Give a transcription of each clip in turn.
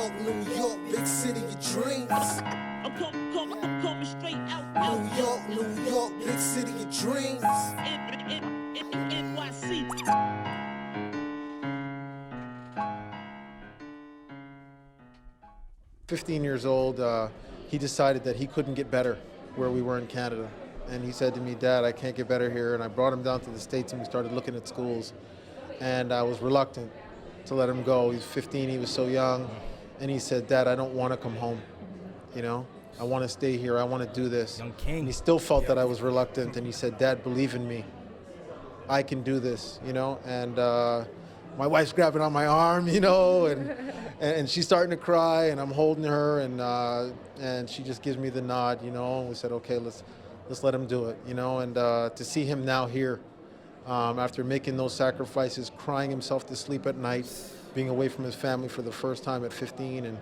New York, big city of dreams. I'm coming straight out. New York, big city of dreams. NYC. 15 years old, he decided that he couldn't get better where we were in Canada. And he said to me, Dad, I can't get better here. And I brought him down to the States and we started looking at schools. And I was reluctant to let him go. He was 15, he was so young. And he said, Dad, I don't want to come home. You know, I want to stay here. I want to do this. Young king. And he still felt that I was reluctant. And he said, Dad, believe in me. I can do this, you know. And my wife's grabbing on my arm, you know, and she's starting to cry, and I'm holding her, and she just gives me the nod, you know. And we said, okay, let's let him do it, you know. And to see him now here, after making those sacrifices, crying himself to sleep at night, being away from his family for the first time at 15, and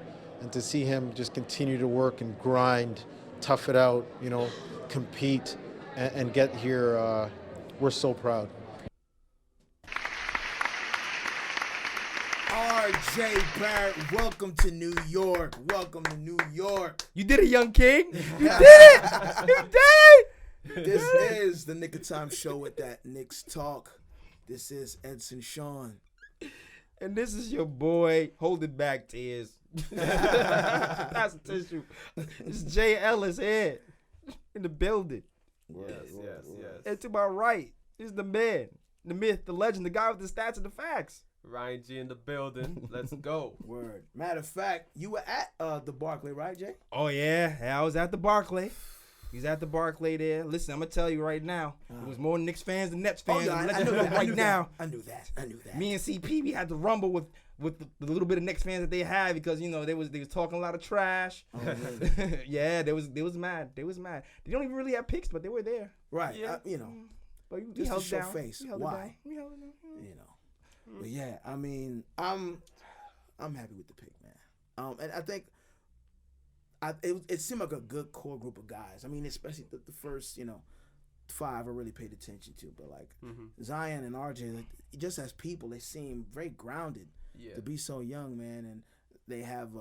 to see him just continue to work and grind, tough it out, you know, compete, and get here, we're so proud. RJ Barrett, welcome to New York. Welcome to New York. You did it, young king. You did it. You did. This is the Nick of Time show with that Knicks talk. This is Edson Sean. And this is your boy holding back tears. That's a tissue. It's J.Ellis here in the building. Yes. And to my right is the man, the myth, the legend, the guy with the stats and the facts. Ryan G in the building. Let's go. Word. Matter of fact, you were at the Barclay, right, Jay? Oh, yeah. I was at the Barclay. He's at the Barclay there. Listen, I'm going to tell you right now. It was more Knicks fans than Nets fans. I Letting knew you know that. right now. I knew that. Me and CP, we had to rumble with the little bit of Knicks fans that they had because, you know, they was talking a lot of trash. Oh, really? Yeah, they was mad. They was mad. They don't even really have picks, but they were there. Right. Yeah. You know. But we Just held to show down. face. We held Why? it down. We held it down. You know. But yeah, I mean, I'm happy with the pick, man. And I think it seemed like a good core group of guys. I mean, especially the first, you know, 5 I really paid attention to. But like Zion and RJ, like, just as people, they seem very grounded to be so young, man. And they have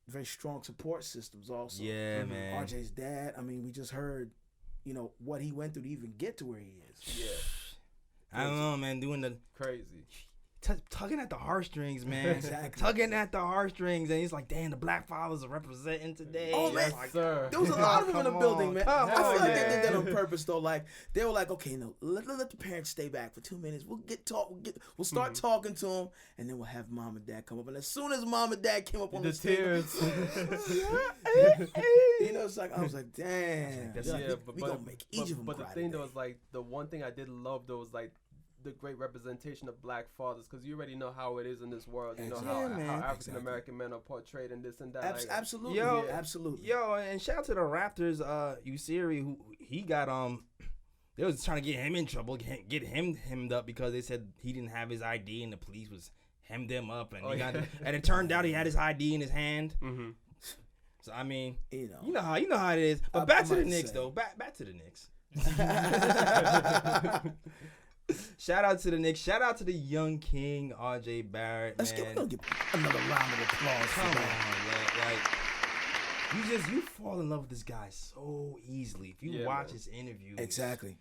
very strong support systems also. Yeah, man. RJ's dad, I mean, we just heard, you know, what he went through to even get to where he is. Yeah. I don't know, man. Doing the Crazy. tugging at the heartstrings, man. Exactly. Tugging at the heartstrings, and he's like, "Damn, the Black fathers are representing today." Oh, man. Like, Sir. There was a lot of them in the Come building, on, man. come I feel on, like they did that man. on purpose, though. Like they were like, okay, no, let the parents stay back for 2 minutes. We'll start talking to them, and then we'll have mom and dad come up. And as soon as mom and dad came up on the stage, tears. you know, it's like I was like, damn, we gonna make each of them But cry the thing today. though is like the one thing I did love though was like the great representation of Black fathers, because you already know how it is in this world. You know Exactly. how Yeah, man. African American men are portrayed and this and that. Like, Absolutely, Yo, absolutely. Yo, and shout out to the Raptors, Usiri, who he got they was trying to get him in trouble, get him hemmed up because they said he didn't have his ID and the police was hemmed him up, and and it turned out he had his ID in his hand. Mm-hmm. So I mean, you know how it is. But back to the Knicks though. Back to the Knicks. Shout out to the Knicks. Shout out to the young king, RJ Barrett. We're gonna get another round of applause. Come on, like you fall in love with this guy so easily. If you watch his interviews, Exactly.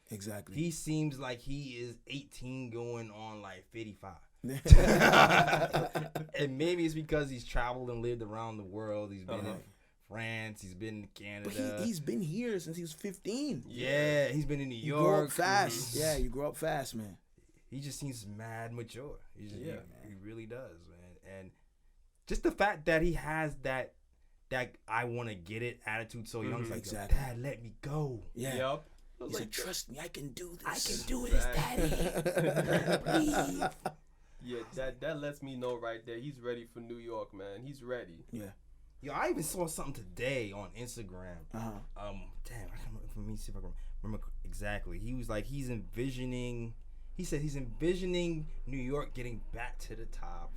he seems like he is 18 going on like 55. And maybe it's because he's traveled and lived around the world. He's been in France. He's been in Canada. But he's been here since he was 15. Yeah, he's been in New York. You grow up fast. Yeah, you grow up fast, man. He just seems mad mature. He really does, man. And just the fact that he has that I want to get it attitude so young. He's like, Exactly. Dad, let me go. Yeah. Yep. He's like, trust me, I can do this. I can do this, Daddy. Please. Yeah, that lets me know right there. He's ready for New York, man. He's ready. Yeah. Yo, I even saw something today on Instagram. Uh-huh. Damn, I can't remember. Let me see if I can remember exactly. He was like, he said he's envisioning New York getting back to the top,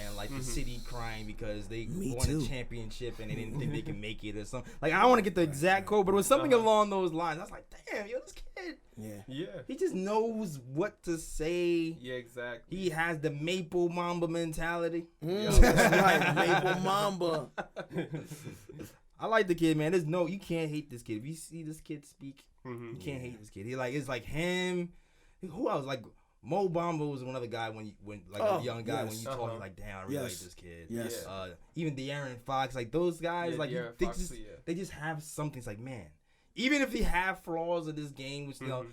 and like the city crying because they Me won too. a championship and they didn't think they can make it or something. Like I don't want to get the exact quote, but it was something along those lines. I was like, damn, yo, this kid, Yeah. he just knows what to say. Yeah, exactly. He has the Maple Mamba mentality. That's right, Maple Mamba. I like the kid, man. You can't hate this kid. If you see this kid speak, you can't hate this kid. It's like him. Who else? Like Mo Bamba was another guy when a young guy when you talk, you're like, damn, I really like this kid. Yes. Even De'Aaron Fox, like those guys, Yeah, like De'Aaron they Fox just too, they just have something. It's like, man, even if they have flaws in this game, which you know.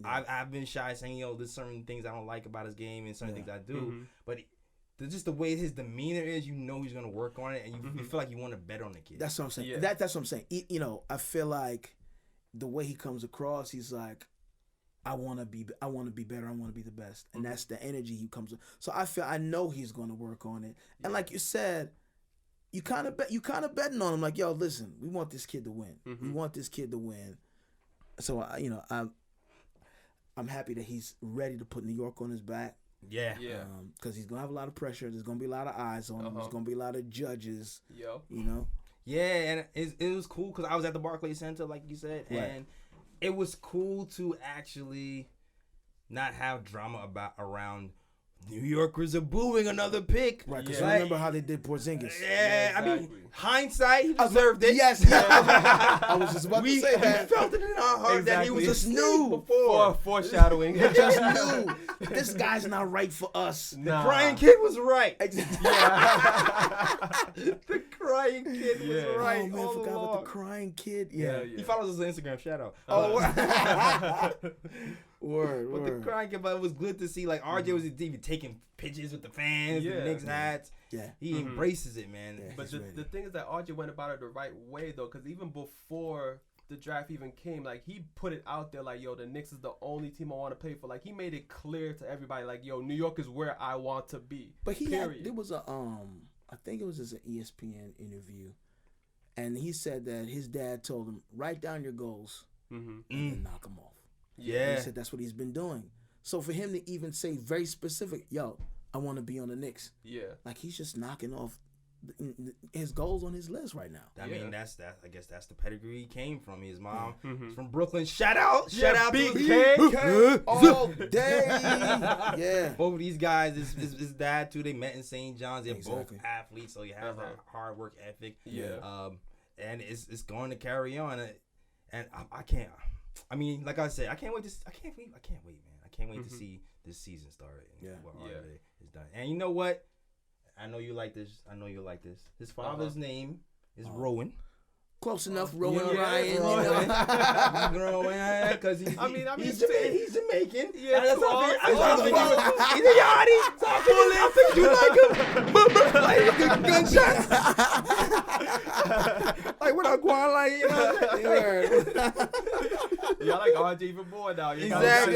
I've been shy saying, there's certain things I don't like about his game and certain things I do, but just the way his demeanor is, he's gonna work on it, and you feel like you want to bet on the kid. That's what I'm saying. Yeah. That's what I'm saying. I feel like the way he comes across, he's like, I want to be better. I want to be the best, and that's the energy he comes with. So I know he's going to work on it. And like you said, you kind of betting on him. Like, yo, listen, we want this kid to win. We want this kid to win. So I'm happy that he's ready to put New York on his back. Yeah. Because he's gonna have a lot of pressure. There's gonna be a lot of eyes on him. There's gonna be a lot of judges. Yo. Yeah, and it was cool because I was at the Barclays Center, like you said, and it was cool to actually not have drama around New Yorkers are booing another pick. Right, because Yeah. remember how they did Porzingis. Yeah, I mean, exactly. hindsight, he deserved it. Yes, I was just about to say that. We felt it in our heart that he was Exactly. a snoo before. Foreshadowing. Just knew this guy's not right for us. The crying kid was right. Exactly. The crying kid was Yeah. right. Oh man, I all forgot along. about the crying kid. Yeah. He follows us on Instagram. Shout out. Word. But the crying kid, but it was good to see. Like RJ was even taking pictures with the fans, the Yeah. Knicks hats. Yeah. He embraces it, man. Yeah. But He's the ready. thing is that RJ went about it the right way, though, because even before the draft even came, like, he put it out there, like, yo, the Knicks is the only team I want to play for. Like, he made it clear to everybody, like, yo, New York is where I want to be. But period. there was a I think it was just an ESPN interview, and he said that his dad told him, write down your goals and then knock them off. Yeah. He said that's what he's been doing. So for him to even say very specific, yo, I want to be on the Knicks. Yeah. Like, he's just knocking off his goals on his list right now. I mean, that's I guess that's the pedigree he came from. His mom is from Brooklyn. Shout out to BK. All day. Yeah. Both of these guys, his dad too. They met in St. John's. They're Exactly. both athletes, so you have that hard work ethic. Yeah. And it's going to carry on. And I can't. I mean, like I said, I can't wait, man. I can't wait to see this season start. And what RJ has done. And you know what? I know you like this. His father's name is Rowan. Close enough, Rowan Yeah, Ryan. Rowan, because he's it's Jamaican. Yeah, That's close. all I'm thinking. He's a yachty. So I'm thinking you like him. Like gunshots. Like what I'm going like, you know. Yeah, I like RJ even more now. Exactly.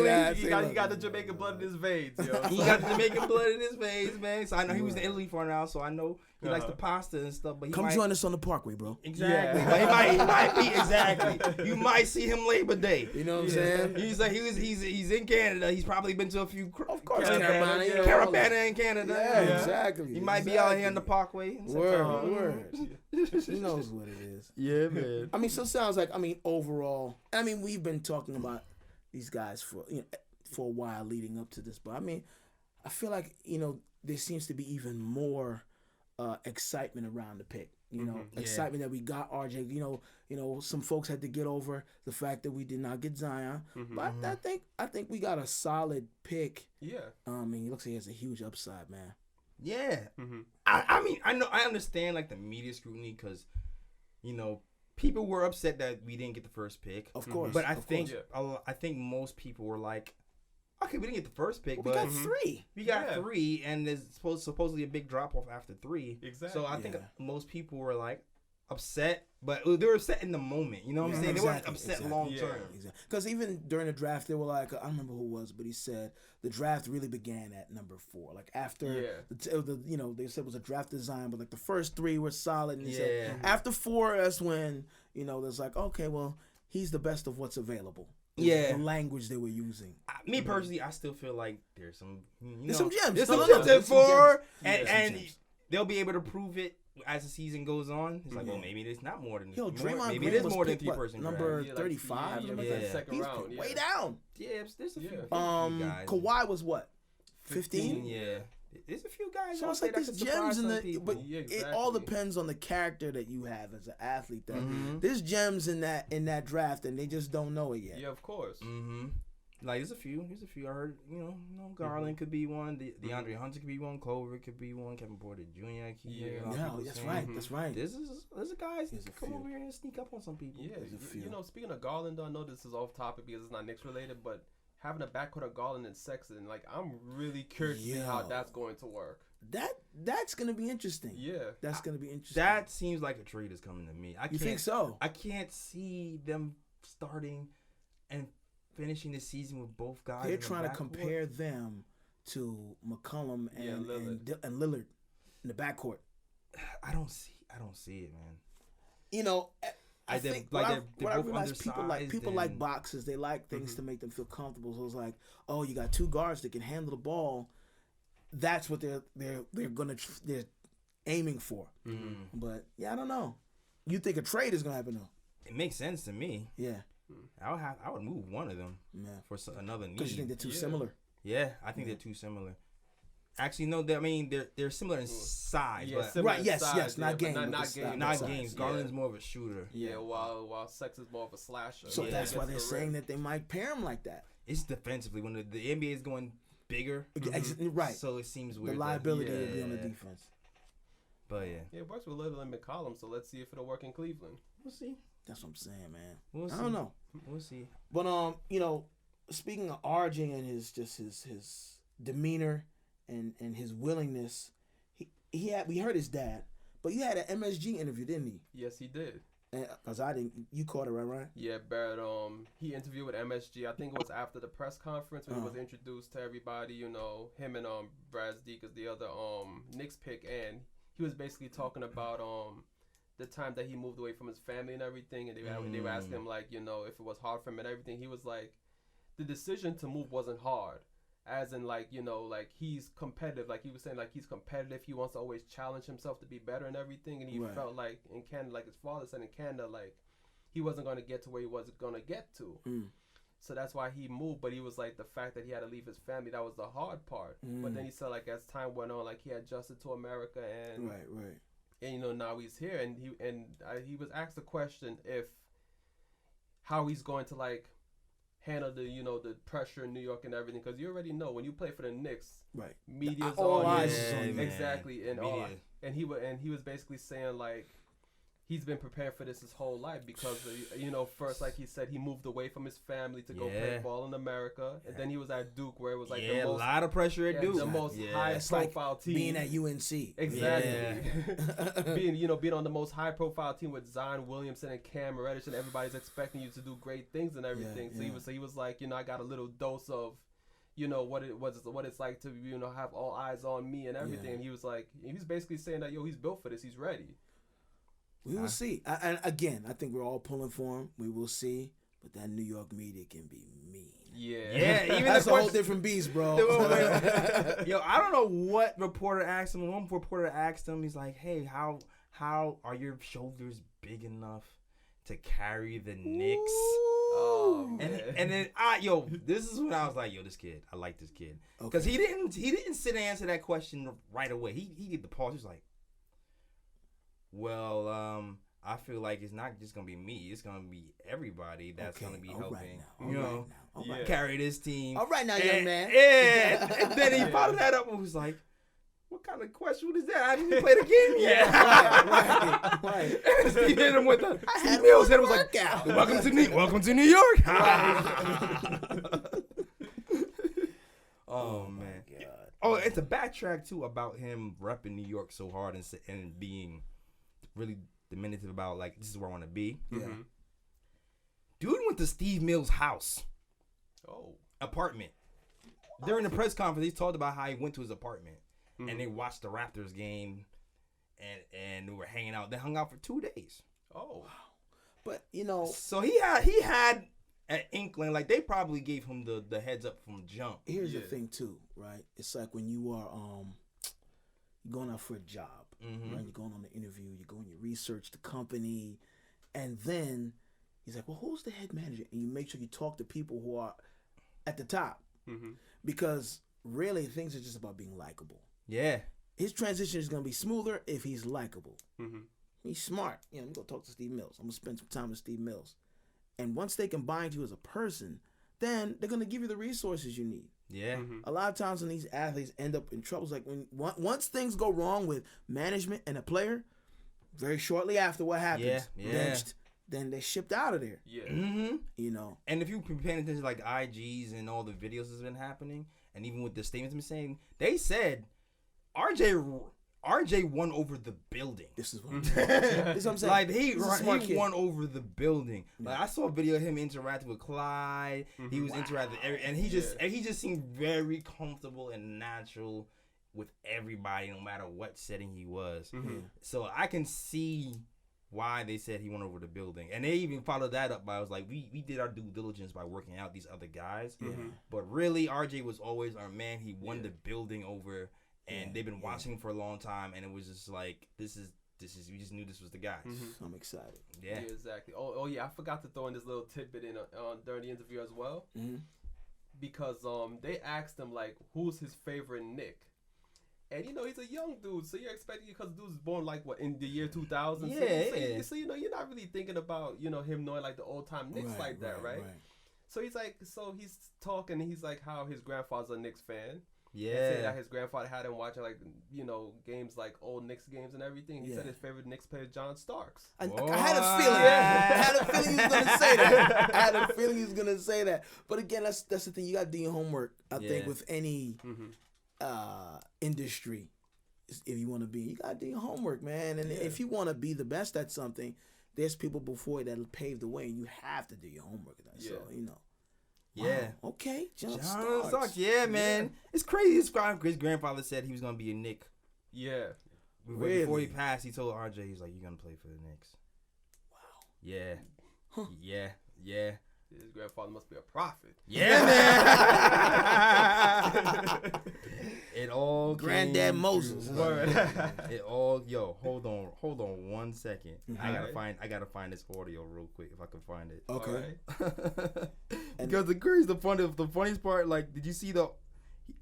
He got the Jamaican blood in his veins, yo. He got the Jamaican blood in his veins, man. So I know he was in Italy for now, so I know he likes the pasta and stuff. But he Come join us on the Parkway, bro. Exactly. Yeah. But he might be exactly. You might see him Labor Day. You know what I'm saying? He's in Canada. He's probably been to a few Of course, Caravana, Caravana. Caravana in Canada. Yeah, exactly. He might be out here on the Parkway. in September. Word. He knows what it is. Yeah, man. I mean, so it sounds like, overall, we've been talking about these guys for a while leading up to this, but I feel like, there seems to be even more excitement around the pick. Excitement that we got RJ. Some folks had to get over the fact that we did not get Zion, but I think we got a solid pick. Yeah. He looks like he has a huge upside, man. Yeah. I mean, I understand like the media scrutiny because, people were upset that we didn't get the first pick. Of course. But I of think course. I think most people were like, okay, we didn't get the first pick, we but got three. we got Yeah. 3, and there's supposedly a big drop off after 3. Exactly. So I think Yeah. most people were like upset, but they were upset in the moment. You know what I'm saying? They weren't Exactly, upset exactly. long Yeah. term. Because even during the draft, they were like, I don't remember who it was, but he said the draft really began at number 4. Like after they said it was a draft design, but like the first 3 were solid. And he said after 4, that's when there's like, okay, well, he's the best of what's available. Yeah. the language they were using. Me personally, I still feel like there's some. There's some gems. There's No, some no, gems there's at some 4, gems. and Yeah. and Some gems. they'll be able to prove it as the season goes on. It's like, well, Yeah. maybe it's not more than Yo, more, Draymond maybe Green it is was more than picked, what, 3-person number draft. 35. Yeah, something like like that. second He's round. Yeah. way down. Yeah, there's a few. Yeah. few guys. Kawhi was what? 15. Yeah, there's a few guys. So out it's there like that there's could surprise gems in some the, people. but Yeah, it all exactly. depends on the character that you have as an athlete. That Mhm. there's gems in that draft, and they just don't know it yet. Yeah, of course. Like there's a few. I heard, Garland could be one. DeAndre Hunter could be one. Clover could be one. Kevin Porter Jr. I keep hearing a lot of Yeah, people that's saying. right. That's right. There's a guys There's that a come few. over here and sneak up on some people. Yeah, There's a few. speaking of Garland, I know this is off topic because it's not Knicks related, but having a backcourt of Garland and Sexton, like I'm really curious to see how Yo. that's going to work. That's gonna be interesting. Yeah, That's gonna be interesting. That seems like a trade is coming to me. You think so? I can't see them starting and finishing the season with both guys. They're in the trying to backcourt. compare them to McCollum Yeah, and Lillard. and Lillard in the backcourt. I don't see it, man. You know, I Like they're- think like what they're what I both realized people undersized like and- boxes. They like things to make them feel comfortable. So it's like, oh, you got two guards that can handle the ball. That's what they're aiming for. But yeah, I don't know. You think a trade is gonna happen though? It makes sense to me. Yeah, I would move one of them yeah. for another need. Because you think they're too Yeah. similar. Yeah, I think they're too similar. Actually, no. They're similar in size, yeah, but similar Right, in yes, size, yes, not but game, but not the game, size. not size, games. yeah. Garland's more of a shooter. Yeah, while Sex is more of a slasher. So Yeah, that's why against they're the rim. saying that they might pair them like that. It's defensively when the NBA is going bigger, Right. so it seems The weird. that- liability will be on the yeah. defense. But yeah, Yeah, it works with Lillard and McCollum, so let's see if it'll work in Cleveland. we'll see. That's what I'm saying, man. We'll I see. don't know. We'll see. But speaking of RJ and his demeanor and his willingness, we heard his dad, but you had an MSG interview, didn't he? Yes, he did. Because I didn't. You caught it, right? Yeah, Barrett. He interviewed with MSG. I think it was after the press conference when he was introduced to everybody. You know, him and Brazdeikis, the other Knicks pick, and he was basically talking about the time that he moved away from his family and everything, and they were asking him like, if it was hard for him and everything. He was like, the decision to move wasn't hard. As in, like, like he's competitive. Like he was saying, like he's competitive. He wants to always challenge himself to be better and everything. And he felt like in Canada, like his father said in Canada, like he wasn't going to get to where he was going to get to. So that's why he moved. But he was like, the fact that he had to leave his family, that was the hard part. But then he said, like, as time went on, like he adjusted to America and Right. and now he's here. And he was asked the question how he's going to like handle the pressure in New York and everything, because you already know when you play for the Knicks, Right. media's All on eyes you. is on you. Exactly, and all, Media. and he was basically saying like he's been prepared for this his whole life because first, like he said, he moved away from his family to go play Yeah. ball in America, and then he was at Duke where it was like Yeah, the a most lot of pressure at Duke. the most high It's like profile team. being at UNC. Exactly. being on the most high profile team with Zion Williamson and Cam Reddish, and everybody's expecting you to do great things and everything. So he was like, I got a little dose of what it's like to have all eyes on me and everything. Yeah. And he was like, he was basically saying that he's built for this, he's ready. We will see. And again, I think we're all pulling for him. We will see. But that New York media can be mean. Yeah. Even That's the a whole question- different beast, bro. Yo, I don't know what reporter asked him. One reporter asked him, he's like, "Hey, how are your shoulders big enough to carry the Knicks?" Oh, And man. and then this is when I was like, "Yo, this kid, I like this kid," because he didn't sit and answer that question right away. He did the pause. He was like, "Well, I feel like it's not just gonna be me. It's gonna be everybody that's gonna be helping, carry this team." All right now, young man. Yeah, and then he followed that up and was like, "What kind of question is that? I didn't even play the game yet." Right. And Steve hit him with the had Steve Mills one hit him was like, workout. Welcome to New York." Oh man. Oh, it's a backtrack too about him repping New York so hard and being really diminutive about like, this is where I want to be. Yeah. Dude went to Steve Mills' house, apartment. During the press conference, he talked about how he went to his apartment and they watched the Raptors game and they were hanging out. They hung out for 2 days. Oh. But So he had an inkling. Like they probably gave him the heads up from jump. Here's the thing too, right? It's like when you are you're going out for a job, right? You're going on an interview, you go and you research the company, and then he's like, well, who's the head manager? And you make sure you talk to people who are at the top, because really things are just about being likable. Yeah. His transition is going to be smoother if he's likable. He's smart. You know, I'm going to talk to Steve Mills. I'm going to spend some time with Steve Mills. And once they can bind you as a person, then they're going to give you the resources you need. Yeah. A lot of times when these athletes end up in trouble, it's like once things go wrong with management and a player, very shortly after what happens, benched, then they're shipped out of there. Yeah. You know. And if you've been paying attention to like IGs and all the videos that's been happening, and even with the statements been saying, they said RJ won over the building. This is what I'm saying. Like he won over the building. Like I saw a video of him interacting with Clyde. He was interacting, and he just seemed very comfortable and natural with everybody, no matter what setting he was. So I can see why they said he went over the building, and they even followed that up by, I was like, we did our due diligence by working out these other guys. But really, RJ was always our man. He won the building over. And they've been watching him for a long time, and it was just like, this is. We just knew this was the guy. I'm excited. Yeah, exactly. Oh yeah, I forgot to throw in this little tidbit in during the interview as well, because they asked him like, who's his favorite Knick, and you know he's a young dude, so you're expecting, because dude's born like what, in the year 2000. So you know you're not really thinking about him knowing like the old time Knicks like that, right? So he's like, he's talking, and he's like how his grandfather's a Knicks fan. Yeah. And saying that his grandfather had him watching like games like old Knicks games and everything. He said his favorite Knicks player John Starks. I had a feeling. I had a feeling he was gonna say that. I had a feeling he was gonna say that. But again, that's the thing. You gotta do your homework. I think with any industry, if you want to be, you gotta do your homework, man. And if you want to be the best at something, there's people before you that'll pave the way, and you have to do your homework. So Yeah. Wow. Okay. John Starks. Yeah, man. It's crazy. His grandfather said he was gonna be a Knick. Yeah. Really? Before he passed, he told RJ, he's like, "You're gonna play for the Knicks." Wow. Yeah. Yeah. His grandfather must be a prophet. Yeah, man. It all Granddad Moses. It all. Yo, hold on 1 second. I gotta find this audio real quick if I can find it. Okay. Because the funniest part, like, did you see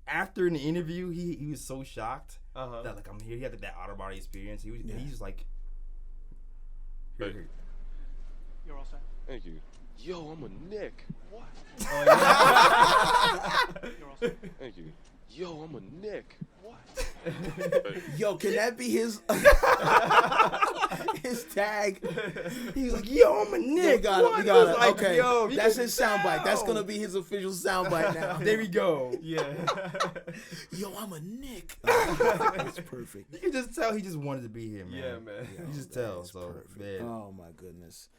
after in the interview, he was so shocked that like I'm here. He had that out of body experience. He's just like, Hey. You're all set. Thank you. Yo, I'm a Knick. What? Oh, yeah. You're all set. Thank you. Yo, I'm a Knick. What? Yo, can that be his his tag? He's like, "Yo, I'm a Knick." We got it. Like, okay, yo, that's his soundbite. That's gonna be his official soundbite now. There we go. Yeah. Yo, I'm a Knick. That's perfect. You can just tell he just wanted to be here, man. Yeah, man. You just tell. That's So, perfect. man. Oh my goodness.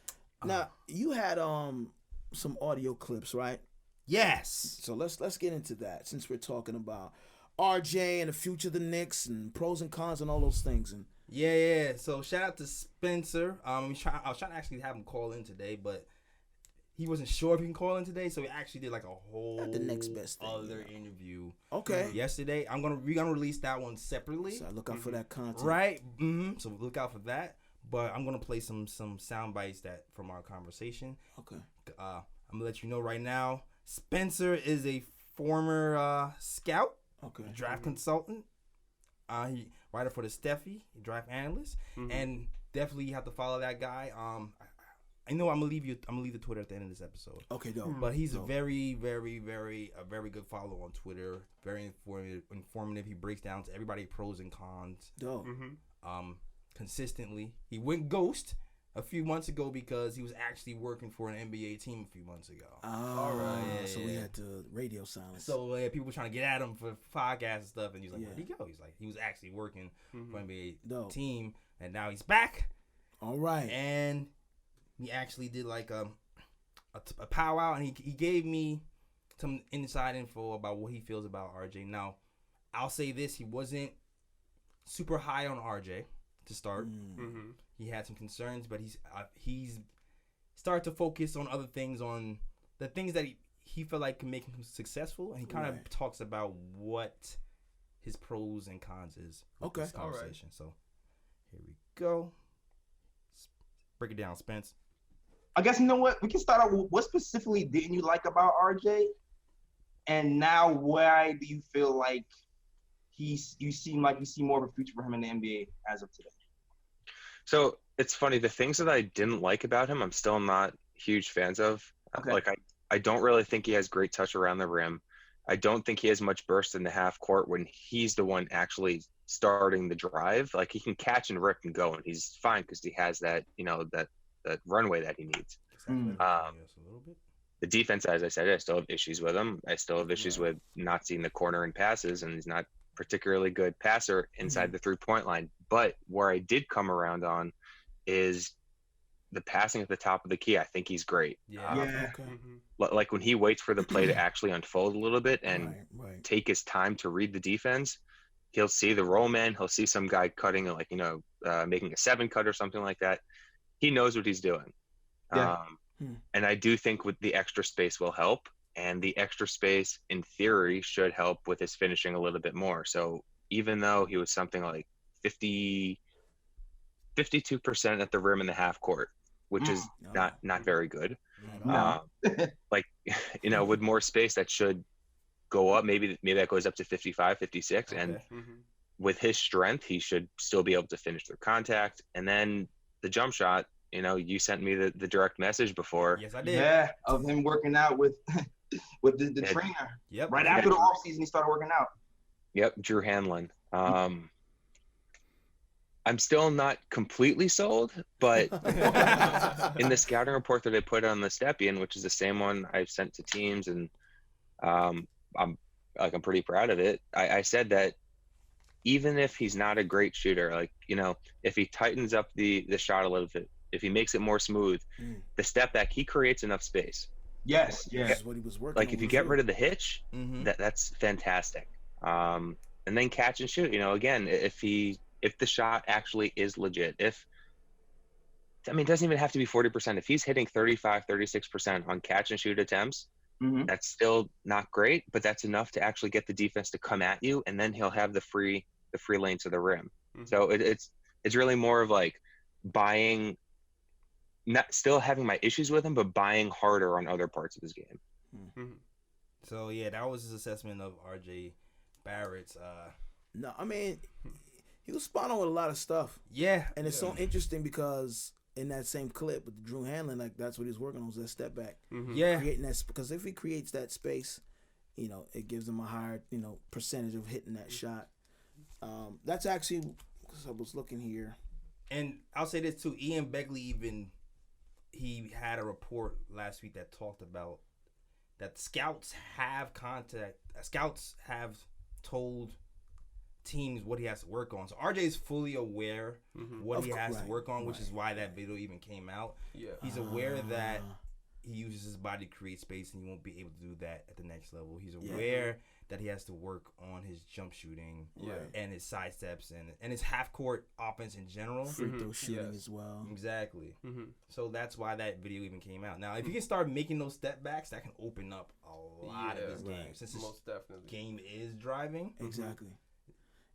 Now you had some audio clips, right? Yes. So let's get into that, since we're talking about RJ and the future of the Knicks and pros and cons and all those things. And Yeah. So shout out to Spencer. I was trying to actually have him call in today, but he wasn't sure if he can call in today, so we actually did like a whole Not the next best thing, other interview. Okay. Yesterday, we're gonna release that one separately. So look out for that content. Right. So look out for that. But I'm gonna play some sound bites from our conversation. Okay. I'm gonna let you know right now. Spencer is a former scout, Okay. draft consultant. He writer for the Steffi, draft analyst, and definitely you have to follow that guy. I know I'm gonna leave the Twitter at the end of this episode. Okay, dope. But he's a very, very, very good follow on Twitter. Very informative. He breaks down to everybody pros and cons. Dope. Consistently. He went ghost a few months ago because he was actually working for an NBA team a few months ago. All right. Yeah, So we had to radio silence. So people were trying to get at him for podcasts and stuff, and he's like, Yeah. "Where'd he go?" He's like, he was actually working for an NBA Dope. team, and now he's back. All right. And he actually did like a powwow, and he gave me some inside info about what he feels about RJ. Now, I'll say this: he wasn't super high on RJ to start. He had some concerns, but he's started to focus on other things, on the things that he felt like can make him successful, and he kind of Right. talks about what his pros and cons is. With Okay. this All right. conversation. So here we go. Break it down, Spence. I guess you know what? We can start out with what specifically didn't you like about RJ, and now why do you feel like you seem like you see more of a future for him in the NBA as of today? So it's funny, the things that I didn't like about him, I'm still not huge fans of. Okay. Like I don't really think he has great touch around the rim. I don't think he has much burst in the half court when he's the one actually starting the drive. Like he can catch and rip and go, and he's fine because he has that, that runway that he needs. A little bit. The defense, as I said, I still have issues with him. I still have issues with not seeing the corner and passes, and he's not particularly good passer inside the 3-point line. But where I did come around on is the passing at the top of the key. I think he's great. Yeah. Okay. Like when he waits for the play to actually unfold a little bit and Right. take his time to read the defense, he'll see the roll man. He'll see some guy cutting, making a 7 cut or something like that. He knows what he's doing. Yeah. And I do think with the extra space will help. And the extra space, in theory, should help with his finishing a little bit more. So even though he was something like 52% at the rim in the half court, which is not very good. No. With more space, that should go up. Maybe that goes up to 55, 56. Okay. And with his strength, he should still be able to finish through contact. And then the jump shot, you sent me the direct message before. Yes, I did. Yeah, of him working out with the trainer. Yep. Right after the offseason, he started working out. Yep, Drew Hanlon. I'm still not completely sold, but in the scouting report that I put on the Stepien, which is the same one I've sent to teams, and I'm pretty proud of it. I said that even if he's not a great shooter, if he tightens up the shot a little bit, if he makes it more smooth, the step back, he creates enough space. Yes, yeah. This is what he was working Like on if you with get you. rid of the hitch, Mm-hmm. that's fantastic. And then catch and shoot. Again, if the shot actually is legit, it doesn't even have to be 40%. If he's hitting 35, 36% on catch and shoot attempts, that's still not great, but that's enough to actually get the defense to come at you, and then he'll have the free lane to the rim. So it's really more of like buying, not still having my issues with him, but buying harder on other parts of his game. So yeah, that was his assessment of RJ Barrett's. No, I mean, he was spot on with a lot of stuff. Yeah, And it's so interesting because in that same clip with Drew Hanlon, that's what he's working on, was that step back. Yeah. Creating that, because if he creates that space, it gives him a higher, percentage of hitting that shot. That's actually, because I was looking here. And I'll say this too, Ian Begley he had a report last week that talked about that scouts have told teams what he has to work on. So RJ is fully aware what he has to work on, which is why that video even came out. Yeah. He's aware that he uses his body to create space and he won't be able to do that at the next level. He's aware that he has to work on his jump shooting and his side steps and his half court offense in general. Free throw shooting as well. Exactly. So that's why that video even came out. Now, if you can start making those step backs, that can open up a lot of his game. Since his Most definitely. game is driving. Exactly.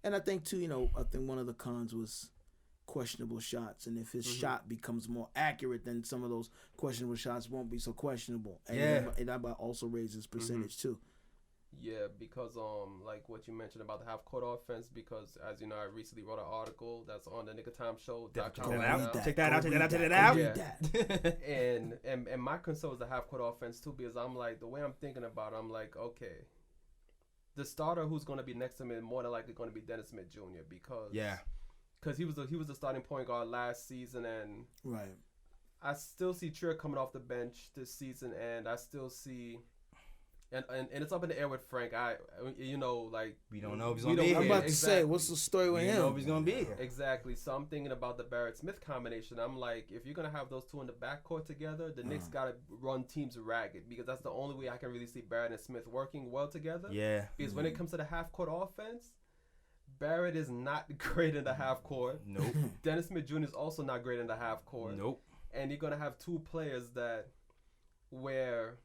And I think too, I think one of the cons was questionable shots, and if his shot becomes more accurate, then some of those questionable shots won't be so questionable, and that might also raise his percentage too. Yeah, because like what you mentioned about the half court offense, because as you know, I recently wrote an article that's on the nickertimeshow.com. Check that out. And my concern was the half court offense too, because I'm like, the way I'm thinking about it, I'm like, okay, the starter who's going to be next to him is more than likely going to be Dennis Smith Jr. because he was the starting point guard last season, and I still see Trier coming off the bench this season, and I still see. And it's up in the air with Frank. We don't know if he's gonna be here. I'm about to say, what's the story with We him? don't know if he's gonna be here. Exactly. So I'm thinking about the Barrett Smith combination. I'm like, if you're gonna have those two in the backcourt together, the Knicks gotta run teams ragged, because that's the only way I can really see Barrett and Smith working well together. Yeah. Because when it comes to the half court offense, Barrett is not great in the half court. Nope. Dennis Smith Jr. is also not great in the half court. Nope. And you're gonna have two players where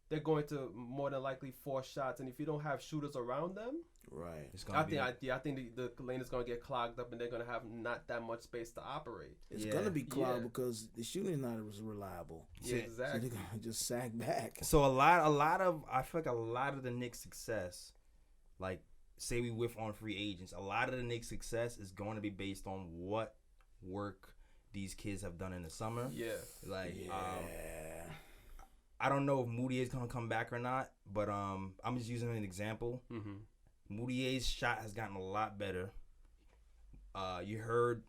they're going to more than likely force shots, and if you don't have shooters around them, Right. It's gonna be. I think the lane is going to get clogged up, and they're going to have not that much space to operate. It's Yeah. gonna be clogged Yeah. because the shooting not as reliable. Yeah, So exactly. they're gonna just sag back. So a lot of I feel like a lot of the Knicks' success, like say we whiff on free agents, a lot of the Knicks' success is going to be based on what work these kids have done in the summer. Yeah. Like Yeah. I don't know if Moutier is gonna come back or not, but I'm just using an example. Mm-hmm. Moutier's shot has gotten a lot better. You heard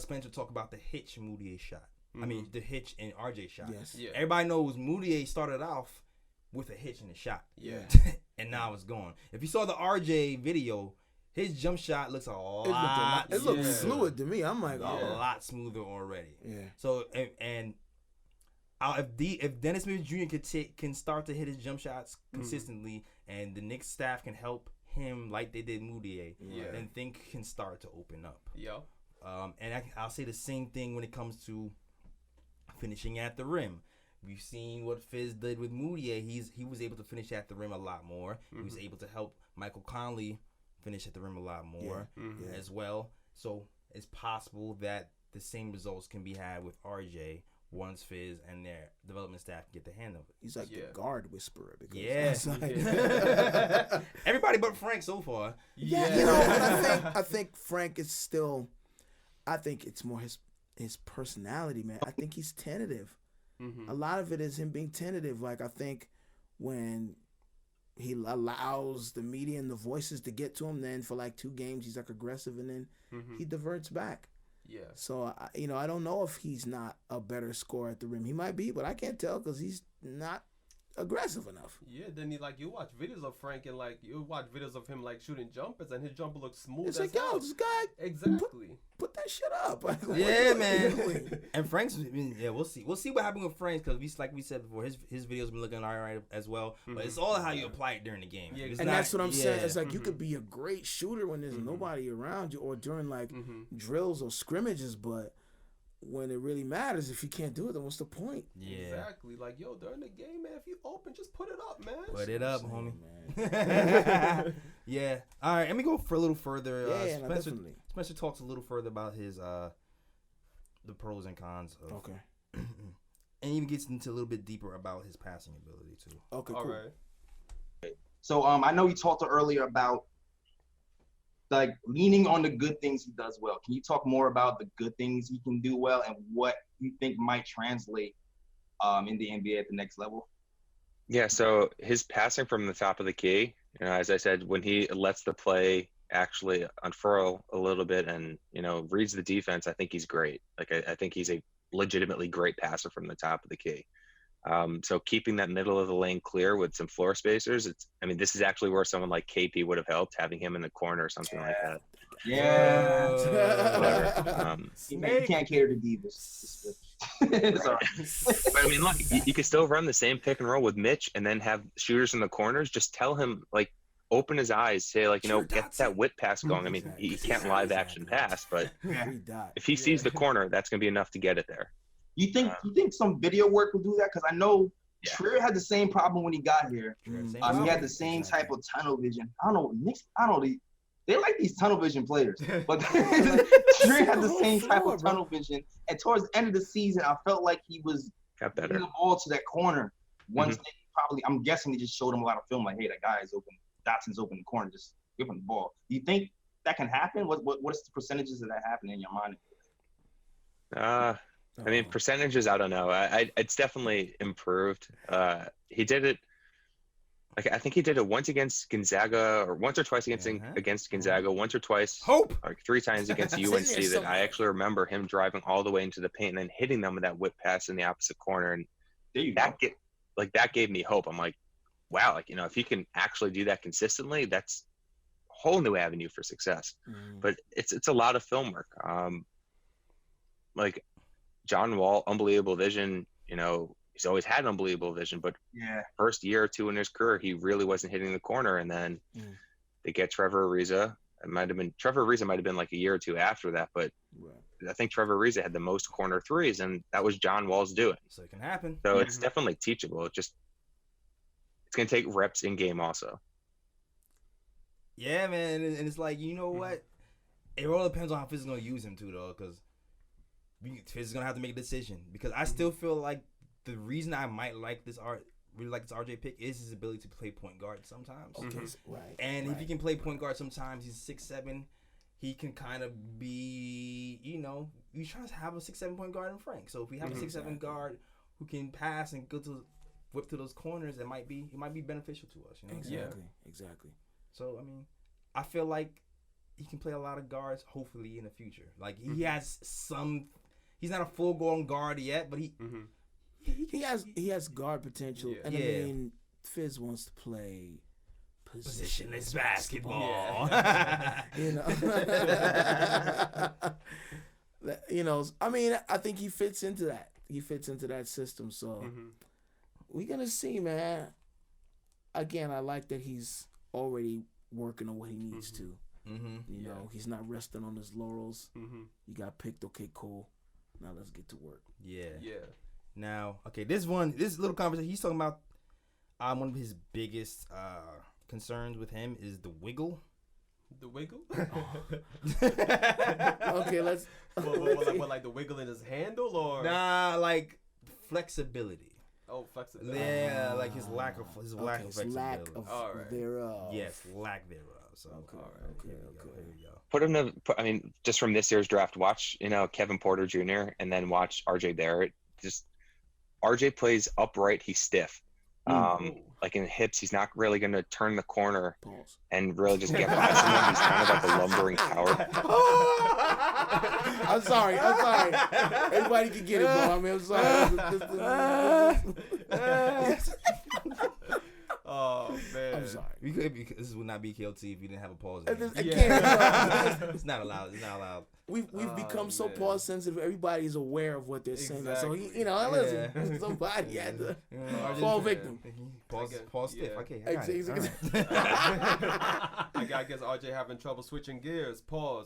Spencer talk about the hitch Moutier shot. I mean the hitch and RJ shot. Yes. Yeah. Everybody knows Moutier started off with a hitch in the shot. Yeah. And now it's gone. If you saw the RJ video, his jump shot looks a lot. It looked Yeah. fluid to me. I'm like, a oh. lot smoother already. Yeah. So and if Dennis Smith Jr. can start to hit his jump shots consistently, and the Knicks staff can help him like they did Moutier, Yeah. then things can start to open up. Yo. And I'll say the same thing when it comes to finishing at the rim. We've seen what Fizz did with Moutier. He was able to finish at the rim a lot more. He was able to help Michael Conley finish at the rim a lot more as well. So it's possible that the same results can be had with RJ once Fizz and their development staff can get the hand of it. He's like Yeah. the guard whisperer. Because Yeah. it's like- Everybody but Frank so far. Yeah, you know, and I think Frank is still. I think it's more his personality, man. I think he's tentative. Mm-hmm. A lot of it is him being tentative. Like I think when he allows the media and the voices to get to him, then for like 2 games he's like aggressive, and then he diverts back. Yeah. So I don't know if he's not a better scorer at the rim. He might be, but I can't tell because he's not aggressive enough. Yeah, then you watch videos of Frank and you watch videos of him shooting jumpers and his jumper looks smooth It's as like, yo, hell. this guy Exactly. put that shit up. Like, what Yeah, are you man. doing? And Frank's, we'll see. We'll see what happens with Frank's because like we said before, his videos been looking all right as well. But it's all how you apply it during the game. Yeah, It's And not- that's what I'm saying. yeah. It's like you could be a great shooter when there's nobody around you, or during drills or scrimmages, but when it really matters, if you can't do it, then what's the point? Yeah. Exactly. During the game, man, if you open, just put it up, man. Put it up, homie. Man. Yeah. All right. Let me go for a little further. Yeah, no, Spencer, definitely. Spencer talks a little further about his the pros and cons of, Okay. and even gets into a little bit deeper about his passing ability too. Okay, All cool. right. So I know you talked earlier about leaning on the good things he does well. Can you talk more about the good things he can do well and what you think might translate in the NBA at the next level? Yeah, so his passing from the top of the key, as I said, when he lets the play actually unfurl a little bit and, reads the defense, I think he's great. I think he's a legitimately great passer from the top of the key. So keeping that middle of the lane clear with some floor spacers, this is actually where someone like KP would have helped, having him in the corner or something like that. Yeah. Whatever. You can't cater to divas. Sorry. But look, you can still run the same pick and roll with Mitch and then have shooters in the corners. Just tell him, open his eyes, say, get that whip pass going. He can't live action pass, but if he sees the corner, that's going to be enough to get it there. You think some video work will do that? Because I know Trier had the same problem when he got here. He had the same type of tunnel vision. I don't know, Knicks. They like these tunnel vision players, but Trier had the same type of tunnel vision. And towards the end of the season, I felt like he was got better. getting the ball to that corner. Once they I'm guessing they just showed him a lot of film. Hey, that guy is open. Dotson's open in the corner. Just give him the ball. Do you think that can happen? What is the percentages of that happening in your mind? Percentages, I don't know. It's definitely improved. He did it. I think he did it once against Gonzaga, or once or twice against Gonzaga, once or twice, 3 times against UNC. That I actually remember him driving all the way into the paint and then hitting them with that whip pass in the opposite corner, and that gave me hope. I'm like, wow, if you can actually do that consistently, that's a whole new avenue for success. But it's a lot of film work. John Wall, unbelievable vision. He's always had unbelievable vision, but first year or 2 in his career, he really wasn't hitting the corner. And then they get Trevor Ariza. Trevor Ariza might have been like a year or 2 after that, but I think Trevor Ariza had the most corner threes, and that was John Wall's doing. So it can happen. So it's definitely teachable. It just it's gonna take reps in game also. Yeah, man, and it's like, you know what? It all depends on how Fizz is gonna use him too, though, because Fizz is gonna have to make a decision. Because I still feel like the reason I might really like this RJ pick is his ability to play point guard sometimes. Okay, right. And right, if he can play point guard sometimes, he's 6'7". He can kind of be, you trying to have a 6'7" point guard in Frank. So if we have a 6'7" guard who can pass and whip to those corners, it might be beneficial to us. You know? Exactly. So I mean, I feel like he can play a lot of guards. Hopefully in the future, like he has some. He's not a full-grown guard yet, but he has guard potential. Yeah. And I mean, Fizz wants to play positionless basketball. I mean, I think he fits into that. He fits into that system. So we're gonna see, man. Again, I like that he's already working on what he needs to. You know, he's not resting on his laurels. He got picked. Okay, cool. Now let's get to work. Yeah. Now, okay, this little conversation he's talking about. One of his biggest concerns with him is the wiggle. The wiggle? Okay, let's. What, like the wiggle in his handle, or? Nah, like flexibility. Oh, flexibility. Yeah, like his lack of flexibility. Lack of thereof. Yes, lack thereof. So Okay. Here we go. Put him I mean, just from this year's draft, watch, Kevin Porter Jr. and then watch RJ Barrett. Just RJ plays upright, he's stiff. Like in the hips, he's not really going to turn the corner and really just get by someone. He's kind of like a lumbering coward. I'm sorry. Everybody can get it, bro. I mean, I'm sorry. Oh man, I'm sorry. We could this would not be KOT if you didn't have a pause. It's not allowed. It's not allowed. We've become so pause sensitive. Everybody is aware of what they're saying. So listen, somebody had to fall victim. Pause stiff. Yeah. Okay, I got it. I guess RJ having trouble switching gears. Pause.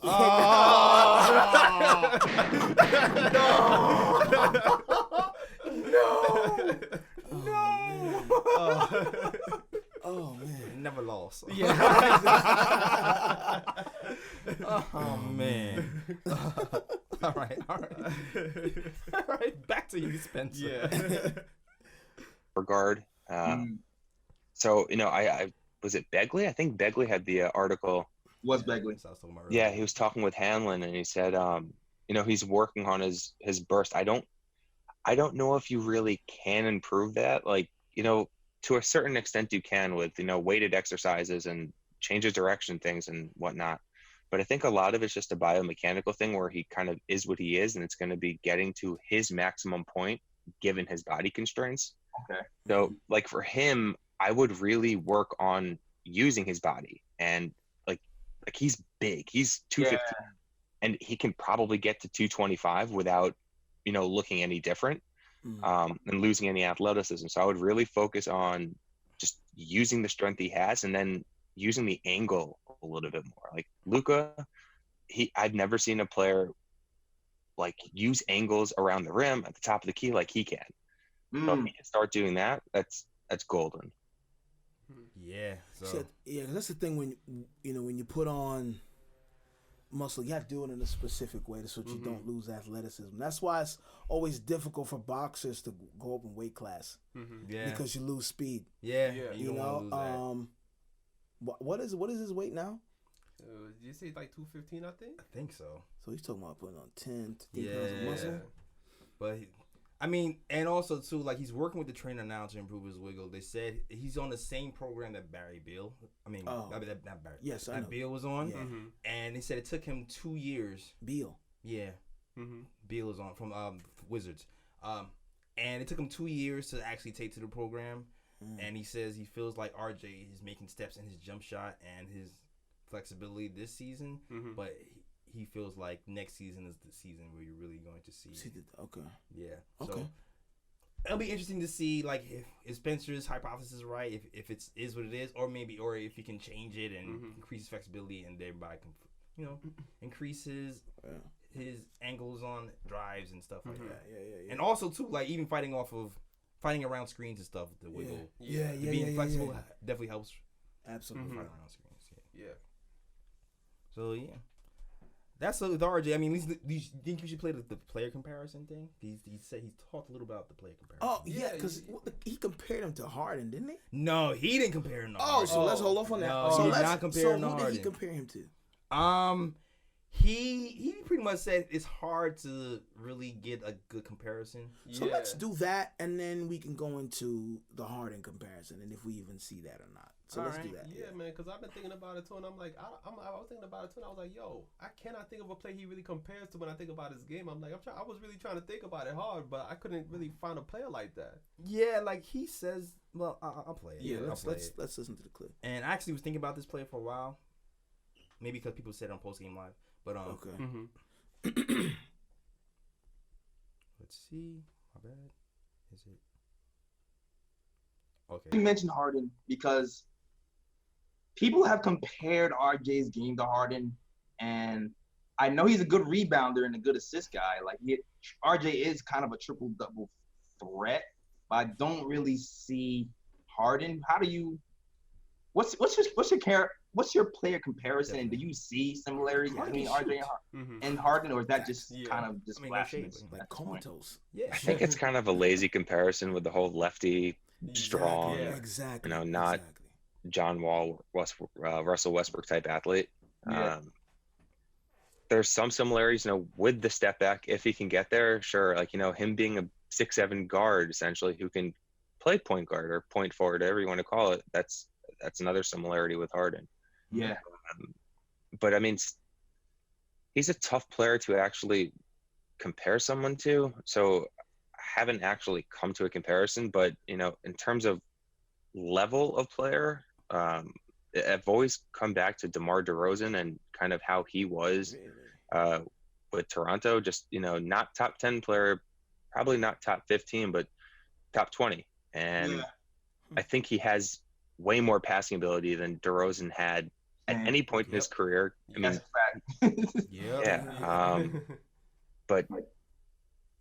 Oh man, never lost. Yeah. Oh man. All right. Back to you, Spencer. Yeah. Regard. So I was it Begley? I think Begley had the article. Was Begley? Yeah, he was talking with Hanlon, and he said, he's working on his burst. I don't know if you really can improve that. Like, to a certain extent you can with, weighted exercises and change of direction things and whatnot. But I think a lot of it's just a biomechanical thing where he kind of is what he is, and it's going to be getting to his maximum point given his body constraints. Okay. So like for him, I would really work on using his body, and like he's big. He's 215 and he can probably get to 225 without, looking any different. And losing any athleticism. So I would really focus on just using the strength he has and then using the angle a little bit more. Like Luka, I've never seen a player like use angles around the rim at the top of the key like he can. So if he can start doing that, that's golden. Yeah. So that's the thing when you put on muscle, you have to do it in a specific way so that you don't lose athleticism. That's why it's always difficult for boxers to go up in weight class. Yeah. Because you lose speed. Yeah. You don't wanna lose that. What is his weight now? Did you say like 215? I think so. So he's talking about putting on 10 pounds of muscle. But and also too, like he's working with the trainer now to improve his wiggle. They said he's on the same program that Barry Beal. Not Barry. Yes, I know. Beal was on. Yeah. And they said it took him 2 years. Beal. Yeah. Beal is on from Wizards. And it took him 2 years to actually take to the program. And he says he feels like RJ is making steps in his jump shot and his flexibility this season, but he feels like next season is the season where you're really going to see. Okay. Yeah. Okay. So it'll be interesting to see like if Spencer's hypothesis is right, if it is what it is, or if he can change it and increase his flexibility and thereby can increase his angles on drives and stuff like that. Yeah. And also too, like even fighting off of fighting around screens and stuff. The wiggle. Yeah. Being flexible definitely helps. Absolutely. Fighting around screens. Yeah. So yeah, that's with RJ. I mean, at least, do you think you should play the player comparison thing? He said he talked a little about the player comparison. Oh yeah, because he compared him to Harden, didn't he? No, he didn't compare him to Oh, Harden. so let's hold off on that. No, so he did let's not compare so him to who did he Harden. compare him to? He pretty much said it's hard to really get a good comparison. So let's do that, and then we can go into the Harden comparison, and if we even see that or not. So let's do that. Yeah, man, because I've been thinking about it too, and I'm like, I was thinking about it too, and I was like, yo, I cannot think of a play he really compares to when I think about his game. I'm like, I was really trying to think about it hard, but I couldn't really find a player like that. Yeah, like he says. Well, I'll play it. Yeah, let's listen to the clip. And I actually was thinking about this play for a while. Maybe because people said it on Post Game Live, but Okay. Let's see. My bad. Is it? Okay. You mentioned Harden because people have compared RJ's game to Harden, and I know he's a good rebounder and a good assist guy. Like RJ is kind of a triple-double threat, but I don't really see Harden. How do you? What's your player comparison? And do you see similarities between RJ and Harden, or is that just kind of just blasphemous? Like comatose. Yeah. I think it's kind of a lazy comparison with the whole lefty strong, Exactly. not John Wall, Russell Westbrook type athlete. Yeah. There's some similarities, with the step back, if he can get there, sure. Like, him being a 6'7" guard, essentially, who can play point guard or point forward, whatever you want to call it. That's another similarity with Harden. Yeah. But I mean, he's a tough player to actually compare someone to. So I haven't actually come to a comparison, but in terms of level of player, I've always come back to DeMar DeRozan and kind of how he was with Toronto. Just not top 10 player, probably not top 15, but top 20. And I think he has way more passing ability than DeRozan had at any point in his career. I mean, but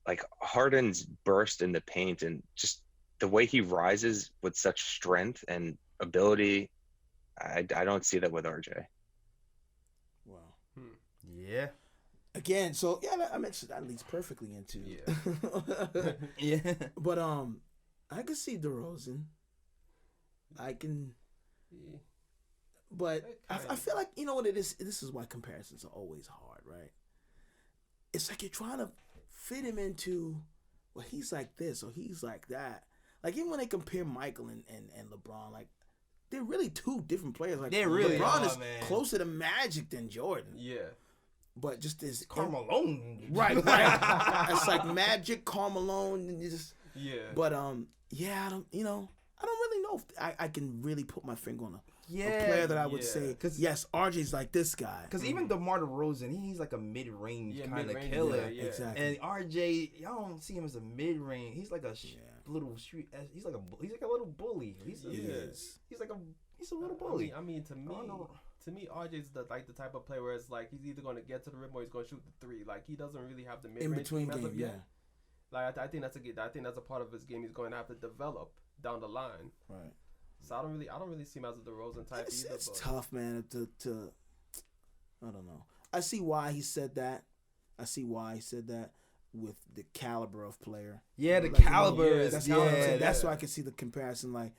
like Harden's burst in the paint and just the way he rises with such strength and ability, I don't see that with RJ. Wow. Yeah. Again, so I mentioned that leads perfectly into yeah. But I can see DeRozan. I can, but I feel like what it is. This is why comparisons are always hard, right? It's like you're trying to fit him into, well, he's like this or he's like that. Like even when they compare Michael and LeBron, like they're really two different players. Like they really LeBron are, is man. closer to Magic than Jordan. Yeah. But just this Carmelo. Right. It's like Magic, Carmelo, and just But I don't really know if I can really put my finger on a player that I would say, yes, RJ's like this guy. Because even DeMar DeRozan, he's like a mid-range kind of killer. Yeah, exactly. And RJ, y'all don't see him as a mid-range. He's like a little street. He's like a little bully. He's a little bully. I mean, to me, RJ's the type of player where it's like he's either going to get to the rim or he's going to shoot the three. Like he doesn't really have the mid-range in between game. Yeah. Like I think that's a part of his game he's going to have to develop down the line. Right. So I don't really see him as a DeRozan type either. It's tough, man. To I don't know. I see why he said that. With the caliber of player. Yeah, the caliber is. That's why I can see the comparison. Like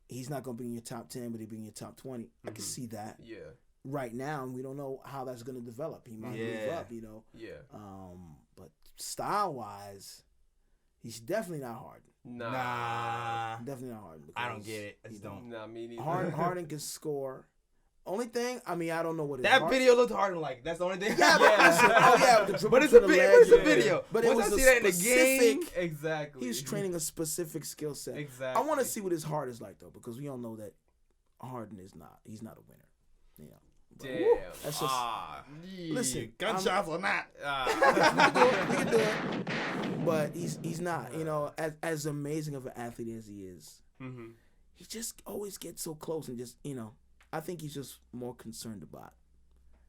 he's not gonna be in your top 10, but he'll be in your top 20. I can see that. Yeah. Right now, and we don't know how that's gonna develop. He might move up, Yeah. But style wise, he's definitely not Harden. Nah. Definitely not Harden. I don't get it. I just don't. Nah, me neither. Harden can score. Only thing, I don't know what it is. That video looked Harden like. That's the only thing. Yeah, but it's a video. But once it was I see that in the game, exactly. He's training a specific skill set. Exactly. I want to see what his heart is like though, because we all know that Harden is not. He's not a winner. Damn. That's just. Listen, gunshots or not. We can do it. But he's not. As amazing of an athlete as he is, he just always gets so close and just I think he's just more concerned about